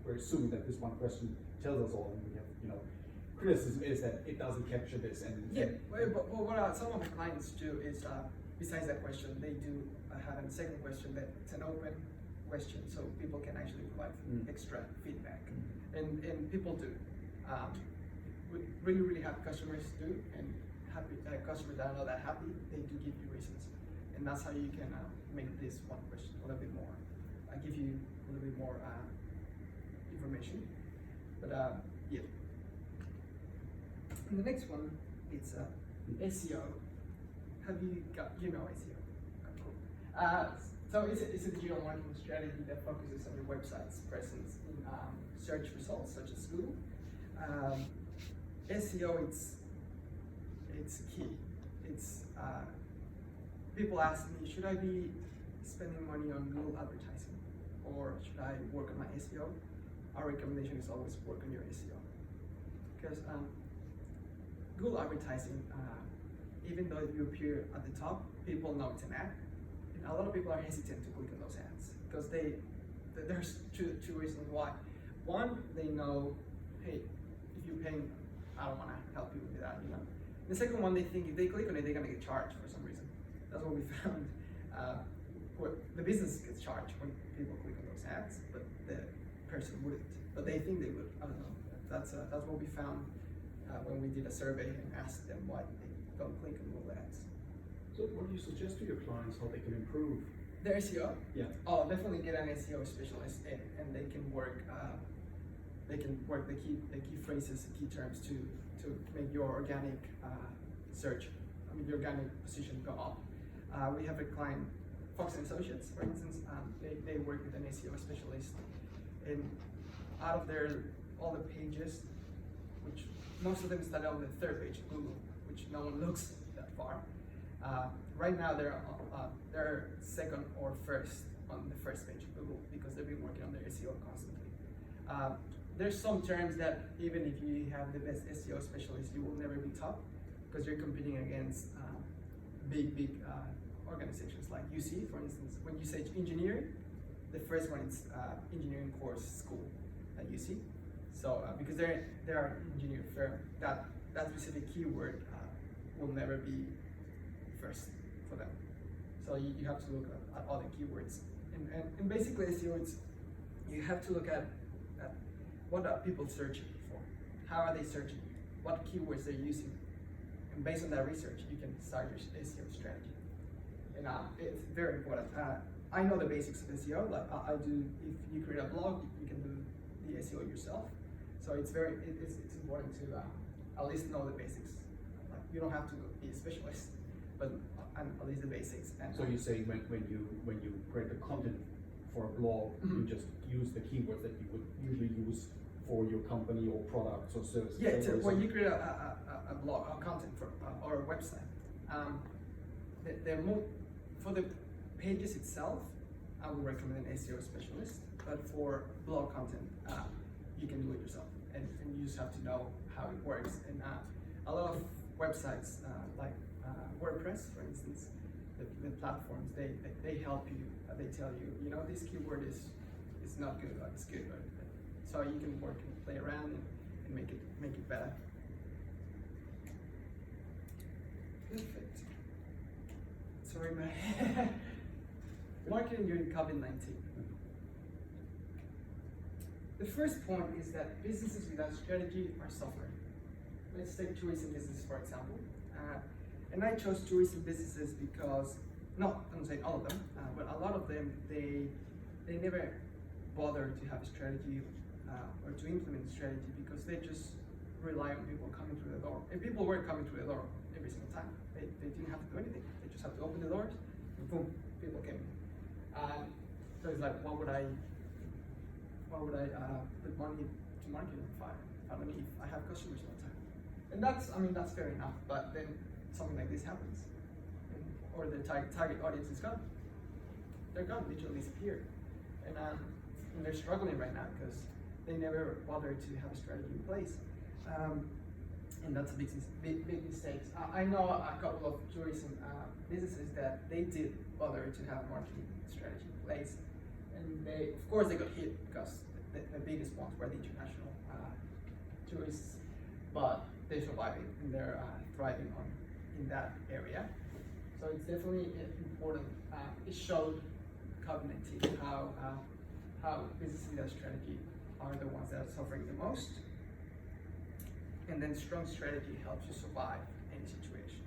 We're assuming that this one question tells us all, and we have, criticism is that it doesn't capture this. And but what some of my clients do is, besides that question, they do have a second question that it's an open question, so people can actually provide extra feedback, and people do. Really happy customers do, and happy customers that are not that happy, they do give you reasons, and that's how you can make this one question a little bit more, give you a little bit more information. But yeah. And the next one, it's SEO. Have you got, you know SEO? Cool. So it's a digital marketing strategy that focuses on your website's presence in search results such as Google. SEO, it's key. It's people ask me, should I be spending money on Google advertising or should I work on my SEO? Our recommendation is always work on your SEO because Google advertising, even though you appear at the top, people know it's an ad. And a lot of people are hesitant to click on those ads because there's two reasons why. One, they know, hey, if you're paying, I don't want to help you with that, you know. The second one, they think if they click on it, they're gonna get charged for some reason. That's what we found. The business gets charged when people click on those ads, but the person wouldn't. But they think they would. I don't know. That's what we found when we did a survey and asked them why they don't click on Google ads. So what do you suggest to your clients how they can improve? Their SEO? Yeah. Oh, definitely get an SEO specialist and they can work the key phrases, the key terms to make your organic your organic position go up. We have a client, Fox & Associates, for instance, they work with an SEO specialist, and out of all the pages, which most of them start on the third page of Google, which no one looks that far. Right now they're second or first on the first page of Google because they've been working on their SEO constantly. There's some terms that even if you have the best SEO specialist, you will never be top because you're competing against big organizations like UC, for instance. When you say engineering, the first one is engineering course school at UC. So because they're an engineering firm, that specific keyword will never be first for them. So you have to look at other keywords. And basically SEO, you have to look at what are people searching for? How are they searching? What keywords they're using? And based on that research, you can start your SEO strategy. And it's very important. I know the basics of SEO. Like I do, if you create a blog, you can do the SEO yourself. So it's important to at least know the basics. Like you don't have to be a specialist, but at least the basics. And so you say when you create the content for a blog, you just use the keywords that you would usually use for your company or products or services. Yeah, when you create a blog or content or a website, for the pages itself, I would recommend an SEO specialist. But for blog content, you can do it yourself, and you just have to know how it works. And a lot of websites like WordPress, for instance, the platforms, they help you. They tell you, you know, this keyword is not good, or it's good, or so you can work and play around and make it better. Perfect. Sorry, man. Marketing during COVID-19. The first point is that businesses without strategy are suffering. Let's take tourism businesses for example. And I chose tourism businesses because, I'm saying all of them, but a lot of them, they never bother to have a strategy or to implement a strategy because they just rely on people coming through the door. And people were coming through the door every single time. They didn't have to do anything. They just have to open the doors and boom, people came in. So it's like, why would I put money to marketing if I have customers all the time? And that's fair enough, but then something like this happens, or the target audience is gone. They're gone, literally disappeared. And they're struggling right now because they never bothered to have a strategy in place. And that's a big mistake. I know a couple of tourism businesses that they did bother to have a marketing strategy in place. And of course they got hit because the biggest ones were the international tourists, but they're surviving and they're thriving in that area. So it's definitely important. It showed COVID-19 how businesses without strategy are the ones that are suffering the most. And then strong strategy helps you survive any situation.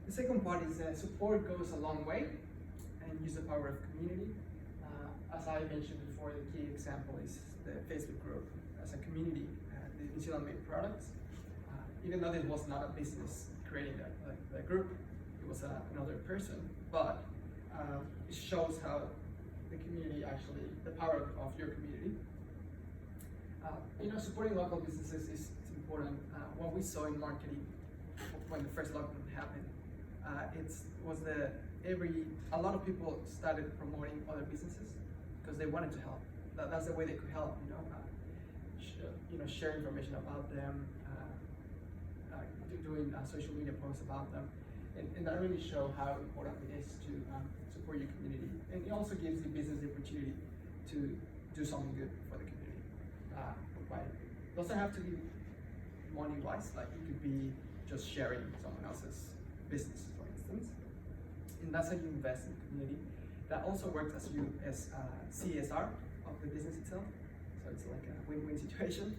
The second part is that support goes a long way, and use the power of community. as I mentioned before, the key example is the Facebook group as a community. The New Zealand made products. Even though it was not a business creating the group, it was another person, but it shows how the community actually, the power of your community. Supporting local businesses is important. What we saw in marketing when the first lockdown happened, a lot of people started promoting other businesses because they wanted to help. That's the way they could help. Share information about them, doing social media posts about them, and that really shows how important it is to support your community. And it also gives the business the opportunity to do something good for the community. It doesn't have to be money-wise, like it could be just sharing someone else's business, for instance. And that's how you invest in the community. That also works as CSR of the business itself. So it's like a win-win situation.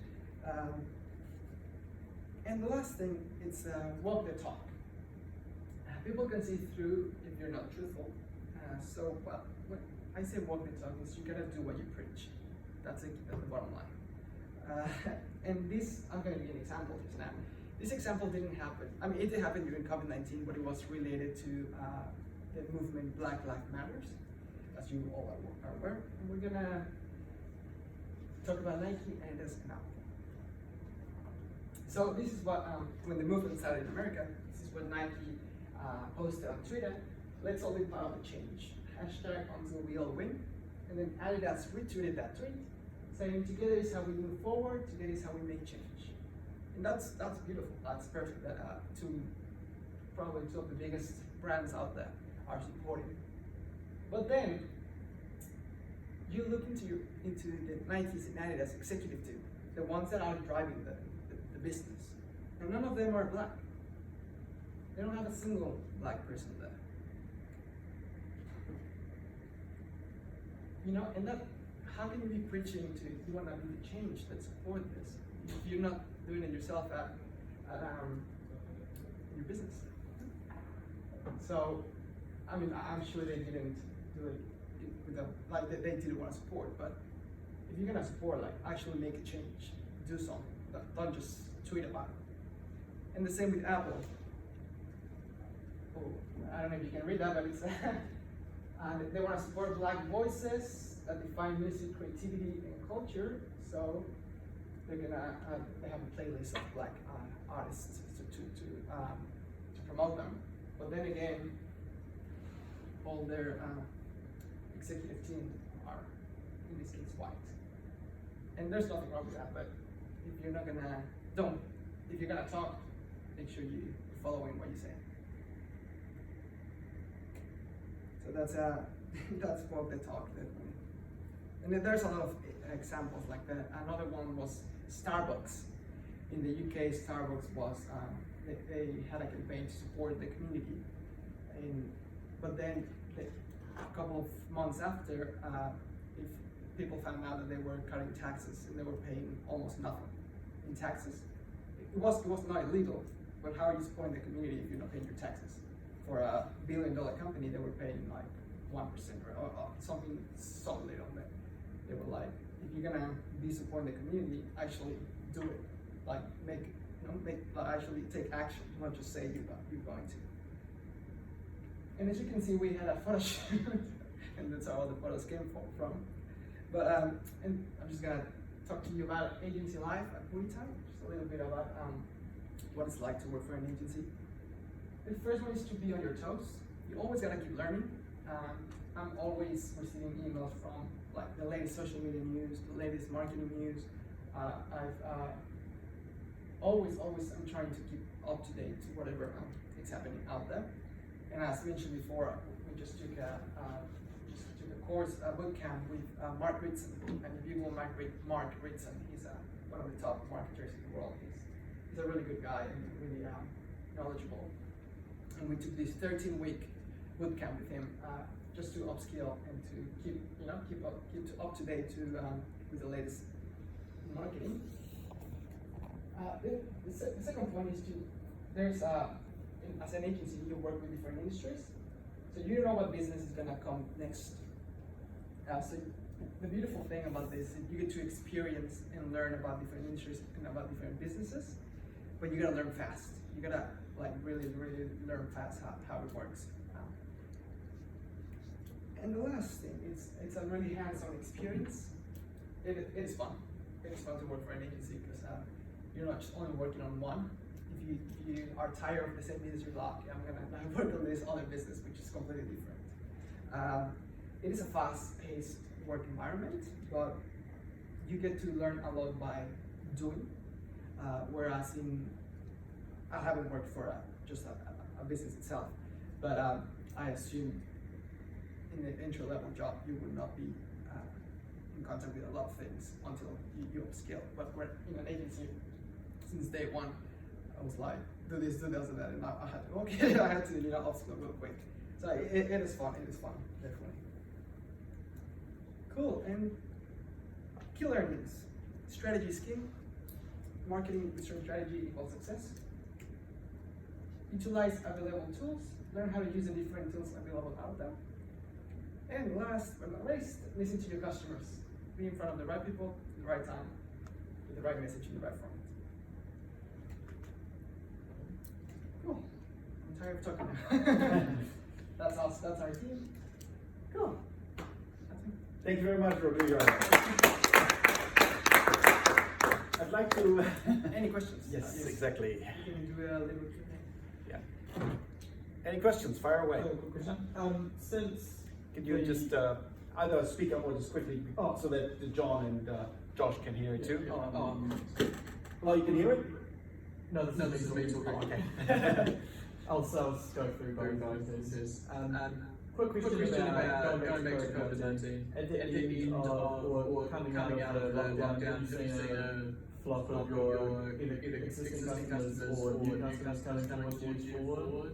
And the last thing, it's walk the talk. People can see through if you're not truthful. When I say walk the talk, is you gotta do what you preach. That's the bottom line. And this, I'm gonna give you an example just now. This example didn't happen. I mean, it did happen during COVID-19, but it was related to the movement Black Lives Matters, as you all are aware. And we're gonna talk about Nike and Adidas and Apple. So this is what, when the movement started in America, this is what Nike posted on Twitter. Let's all be part of the change. Hashtag until we all win. And then Adidas retweeted that tweet, saying together is how we move forward, together is how we make change. And that's beautiful, that's perfect. That probably two of the biggest brands out there are supporting. But then, you look into the Nike's and Adidas executive team, the ones that are driving the business, and none of them are black. They don't have a single black person there. And how can you be preaching to, you want to be the change that support this, if you're not doing it yourself at your business? So, I mean, I'm sure they didn't do it with they didn't want to support, but if you're gonna support, actually make a change, do something, don't just tweet about it. And the same with Apple. Oh, I don't know if you can read that, but it's they want to support Black voices that define music, creativity, and culture. So they're gonna they have a playlist of Black artists to promote them. But then again, all their executive team are, in this case, white. And there's nothing wrong with that, but if you're not gonna, if you're gonna talk, make sure you're following what you say. So that's walk the talk, definitely. And then there's a lot of examples like that. Another one was Starbucks. In the UK, Starbucks was, they had a campaign to support the community. But then a couple of months after, if people found out that they were cutting taxes and they were paying almost nothing in taxes. It was not illegal, but how are you supporting the community if you're not paying your taxes? For a $1 billion company, they were paying like 1% or something so little. They were like, if you're gonna be supporting the community, actually do it. Like actually take action, not just say you're going to. And as you can see, we had a photo shoot, and that's how all the photos came from. But and I'm just gonna talk to you about agency life at Puritan, just a little bit about what it's like to work for an agency. The first one is to be on your toes. You always gotta keep learning. I'm always receiving emails from the latest social media news, the latest marketing news. I'm trying to keep up to date to whatever is happening out there. And as mentioned before, we just took a course, a boot camp with Mark Ritson. And if you Google Mark Ritson, he's one of the top marketers in the world. He's a really good guy and really knowledgeable. And we took this 13-week boot camp with him just to upskill and to keep up to date with the latest marketing. The second point is as an agency, you work with different industries, so you don't know what business is gonna come next. So the beautiful thing about this is you get to experience and learn about different industries and about different businesses, but you gotta learn fast. You gotta like really learn fast how it works. And the last thing is it's a really hands-on experience. It is fun. It is fun to work for an agency because you're not just only working on one. If you are tired of the same business, you're like, I'm gonna work on this other business, which is completely different. It is a fast-paced work environment, but you get to learn a lot by doing. Whereas I haven't worked for just a business itself, but I assume in the entry-level job you would not be in contact with a lot of things until you upskill. But we're in an agency since day one. I was like, do this, do that, and I had to, okay, I had to, upskill real quick. So it is fun, definitely. Cool, and key learnings. Strategy is king. Marketing with strong strategy equals success. Utilize available tools. Learn how to use the different tools available out there. And last but not least, listen to your customers. Be in front of the right people at the right time, with the right message in the right format. Cool. I'm tired of talking now. That's us. That's our team. Cool. That's me. Thank you very much, Rodrigo. I'd like to. Any questions? Yes, exactly. You can do a little Q&A. Yeah. Any questions? Fire away. Quick question. Since Can you just either speak up or just quickly, so that John and Josh can hear it too? Well, you can hear it? No, this is me talking. Oh, okay. I'll go through both businesses. Quick question about going back to COVID-19. At the end of, or coming out of the lockdown, have you seen a flock of your either existing customers or new customers coming towards you for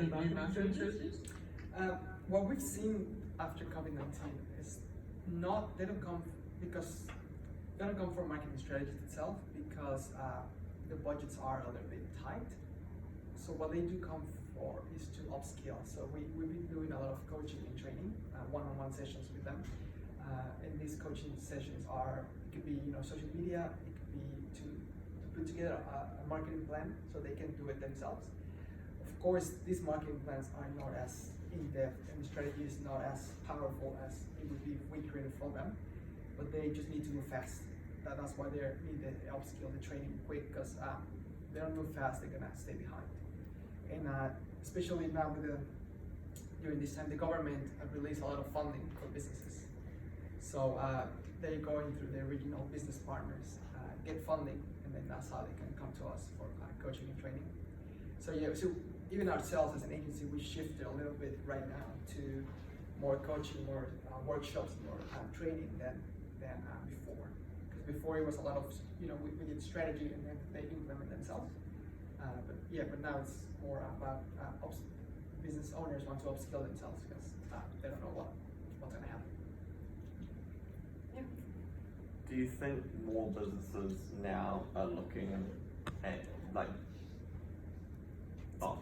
new marketing strategies? What we've seen after COVID-19 is they don't come for marketing strategies itself because the budgets are a little bit tight. So what they do come for is to upskill. So we've been doing a lot of coaching and training, one-on-one sessions with them. And these coaching sessions it could be social media, it could be to put together a marketing plan so they can do it themselves. Of course, these marketing plans are not as in-depth and the strategy is not as powerful as it would be if we created for them, but they just need to move fast. That's why they need the upskill, the training quick, because they don't move fast, they're gonna stay behind. And especially now during this time, the government released a lot of funding for businesses. So they're going through their regional business partners, get funding, and then that's how they can come to us for coaching and training. So even ourselves as an agency, we shifted a little bit right now to more coaching, more workshops, more training than before. Because before it was a lot of, we did strategy and then they implement themselves. But now it's more about business owners want to upskill themselves because they don't know what's going to happen. Yeah. Do you think more businesses now are looking at like? Sorry.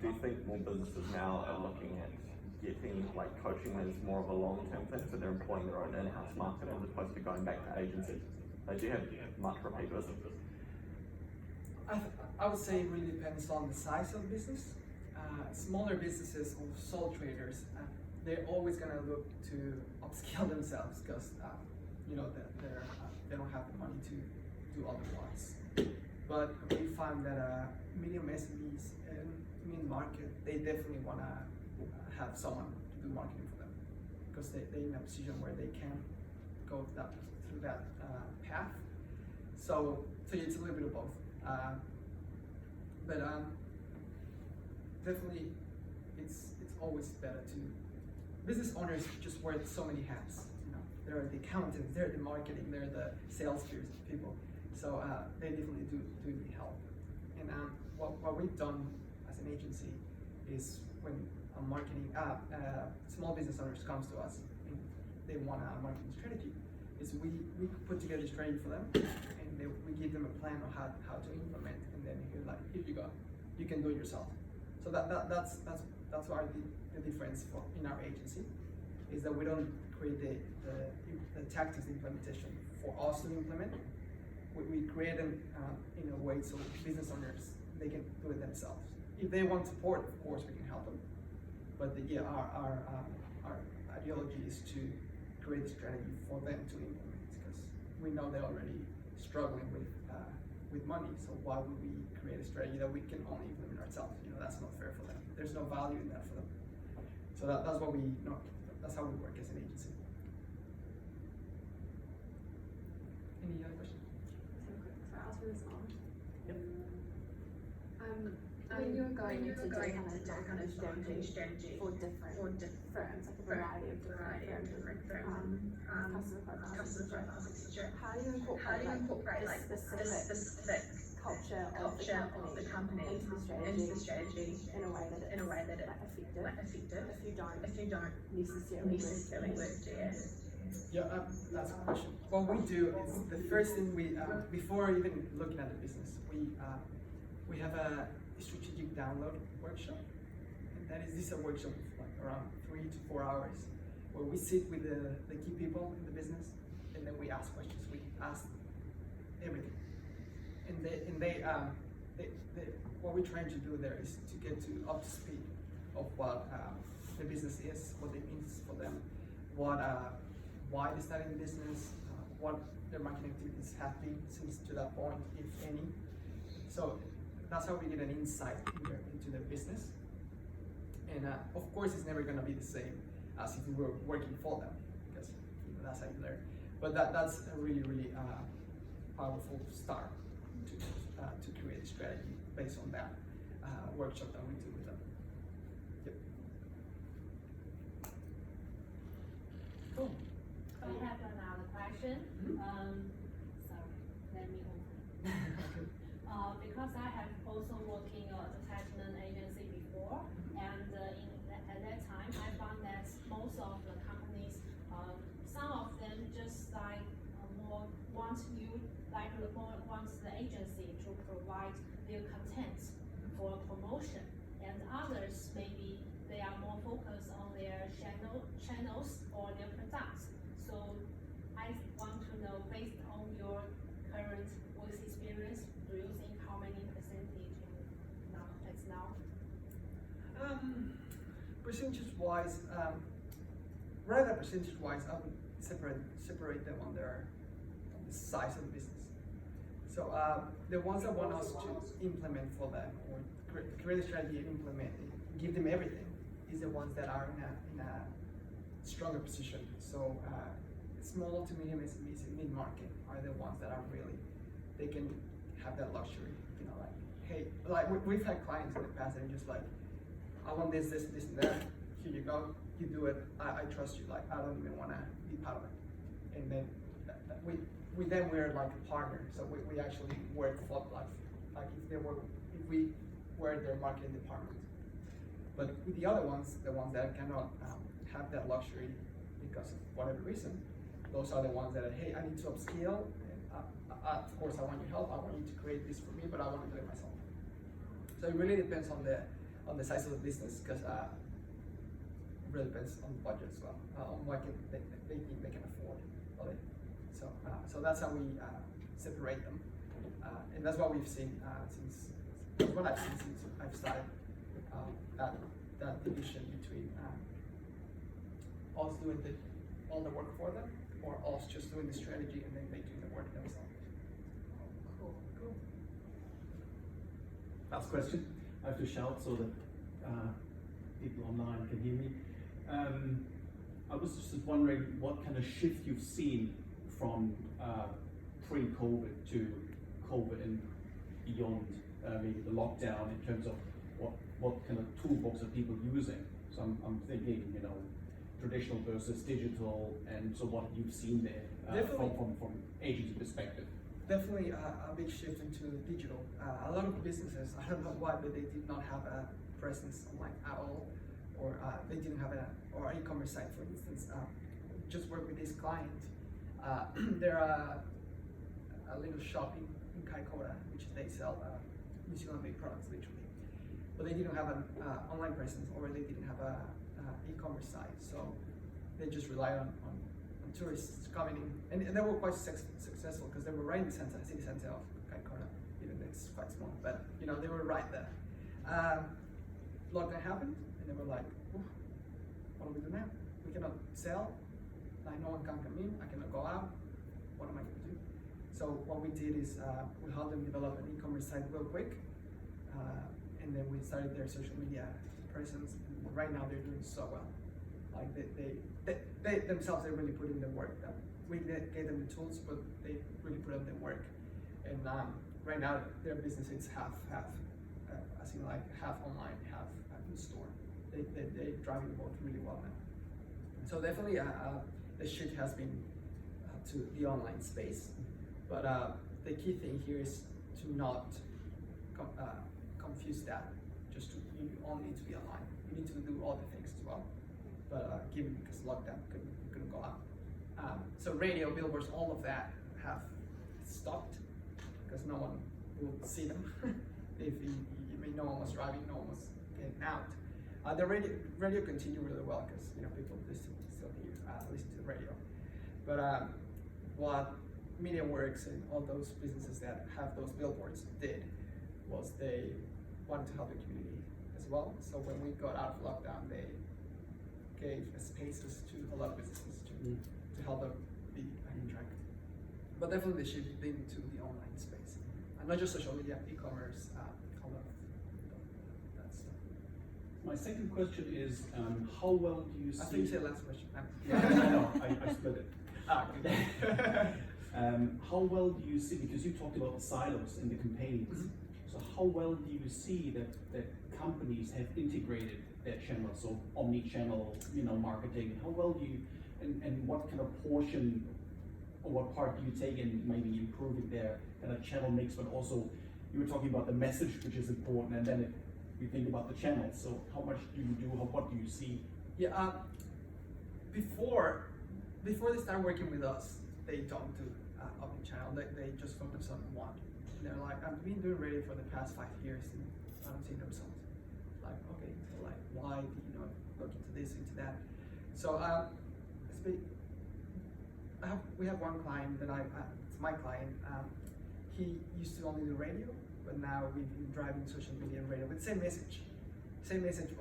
Do you think more businesses now are looking at getting like coaching as more of a long-term thing, so they're employing their own in-house market as opposed to going back to agencies? Do you have much repeat business? I would say it really depends on the size of the business. Smaller businesses or sole traders, they're always going to look to upskill themselves because they don't have the money to do otherwise. But we find that medium SMEs and mid-market, they definitely want to have someone to do marketing for them because they're in a position where they can go through that path. So it's a little bit of both. But definitely, it's always better to. Business owners just wear so many hats. They're the accountants, they're the marketing, they're the sales people. So they definitely do need help. And what we've done as an agency is when a marketing small business owners comes to us and they want a marketing strategy, is we put together a strategy for them and we give them a plan on how to implement, and then you're like, here you go, you can do it yourself. So that's that's why the difference in our agency is that we don't create the tactics implementation for us to implement. We create them in a way so business owners, they can do it themselves. If they want support, of course we can help them. But our ideology is to create a strategy for them to implement, because we know they're already struggling with money. So why would we create a strategy that we can only implement ourselves? That's not fair for them. There's no value in that for them. So that's what we know. That's how we work as an agency. Any other questions? So I'll ask for this one. Yep. When you're going to do kind of strategy for different firms, like a variety of different customer profiles, etc., how do you incorporate like the specific culture of the company into the strategy in a way that it's effective if you don't necessarily work together? Yeah, that's a question. What we do is the first thing we before even looking at the business, we have a strategic download workshop, and this is a workshop of like around 3 to 4 hours, where we sit with the key people in the business, and then we ask questions. We ask everything, and they what we're trying to do there is to get up to speed of what the business is, what it means for them, why they started the business, what their marketing activities have been since to that point, if any. So that's how we get an insight into the business. And of course, it's never going to be the same as if we were working for them, because that's how you learn. But that's a really, really powerful start to create a strategy based on that workshop that we do with them. Yep. Cool. I have another question. Sorry, let me open. Because I have also working advertisement agency before, and at that time I found that most of the companies, some of them just like more wants the agency to provide their content for promotion, and others maybe they are more focused on their channels or their products. So I want to know, based on your current work experience, do you think how many percentage it's now? Percentage-wise, rather percentage-wise, I would separate them on the size of the business. So the ones that want us to implement for them, or create a strategy and implement it, give them everything, is the ones that are in a stronger position. So small to medium SMEs and mid-market are the ones that are really, they can have that luxury, like, hey, like we've had clients in the past that are just like, I want this, and that, here you go, you do it, I trust you, like, I don't even want to be part of it. And then we're like a partner, so we actually work for like if we were their marketing department. But with the other ones, the ones that cannot have that luxury because of whatever reason, those are the ones that are, hey, I need to upskill, and of course I want your help, I want you to create this for me, but I want to do it myself. So it really depends on the size of the business, because it really depends on the budget as well, on what they think they can afford. So that's how we separate them, and that's what we've seen that's what I've seen since I've started that division between us doing all the work for them, or us just doing the strategy and then they do the work themselves. Cool. Last question. I have to shout so that people online can hear me. I was just wondering what kind of shift you've seen from pre-COVID to COVID and beyond, maybe the lockdown, in terms of what kind of toolbox are people using. So I'm thinking, traditional versus digital, and so what you've seen there from agency perspective. Definitely a big shift into digital. A lot of businesses, I don't know why, but they did not have a presence online at all, or they didn't have or e-commerce site, for instance. Just work with this client. They're a little shop in Kaikoura, which they sell New Zealand made products, literally. but they didn't have an online presence, or they didn't have a e-commerce site. So they just relied on tourists coming in, and they were quite successful because they were right in the city center of Kaikoura, even though it's quite small, but you know, they were right there. Lockdown happened, and they were like, what do we do now? We cannot sell, like no one can come in, I cannot go out, what am I going to do? So what we did is we helped them develop an e-commerce site real quick, and then we started their social media presence. Right now they're doing so well. Like they themselves, they really put in the work. We gave them the tools, but they really put in the work. And right now their business is half, as in like half online, half in store. They're driving both really well now. So definitely the shift has been to the online space. But the key thing here is to not confuse that. Just you only need to be online. You need to do all the things as well. But given because lockdown, couldn't go out. So radio, billboards, all of that have stopped because no one will see them. If no one was driving, no one was getting out. The radio continued really well because people still hear, listen to the radio. But what MediaWorks and all those businesses that have those billboards did was they wanted to help the community as well. So when we got out of lockdown, they gave spaces to a lot of businesses to help them be on track. But definitely they should be into the online space, and not just social media, e-commerce, all of that stuff. My second question is, how well do you see? I think you said last question. Yeah, I know. I split it. Okay. How well do you see, because you talked about the silos in the campaigns, so how well do you see that companies have integrated their channels, so omni-channel, marketing? How well do you, and what kind of portion or what part do you take in maybe improving their kind of channel mix, but also you were talking about the message, which is important, and then you think about the channels. So how much do you do? What do you see? Yeah. Before they start working with us, they don't do omni-channel. They just focus on one. And they're like, I've been doing radio for the past 5 years and I don't see the results. Like, okay, so like, why do you not look into this, into that? So we have one client that it's my client. He used to only do radio, but now we've been driving social media and radio with the same message,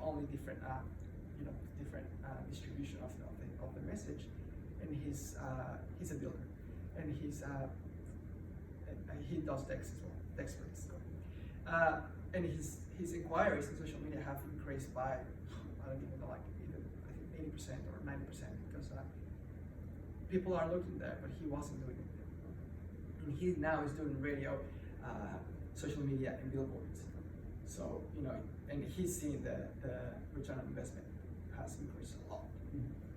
only different, different distribution of the message. And he's a builder, and he does text as well, text rates. And his inquiries in social media have increased by, I don't even know, like either I think 80% or 90% because people are looking there, but he wasn't doing it. And he now is doing radio, social media, and billboards. So and he's seeing the return on investment has increased a lot.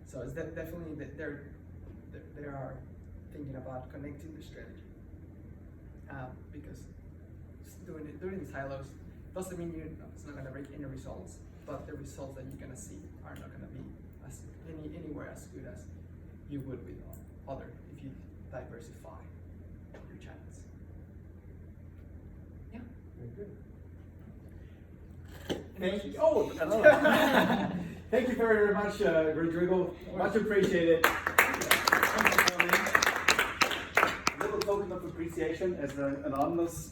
So it's definitely that they are thinking about connecting the strategy, because doing it in silos doesn't mean it's not going to bring any results, but the results that you're going to see are not going to be anywhere as good as you would with other if you diversify your channels. Yeah. Very good. Thank you. Oh, another. Thank you very much, Rodrigo. Much appreciated. A little token of appreciation as an anonymous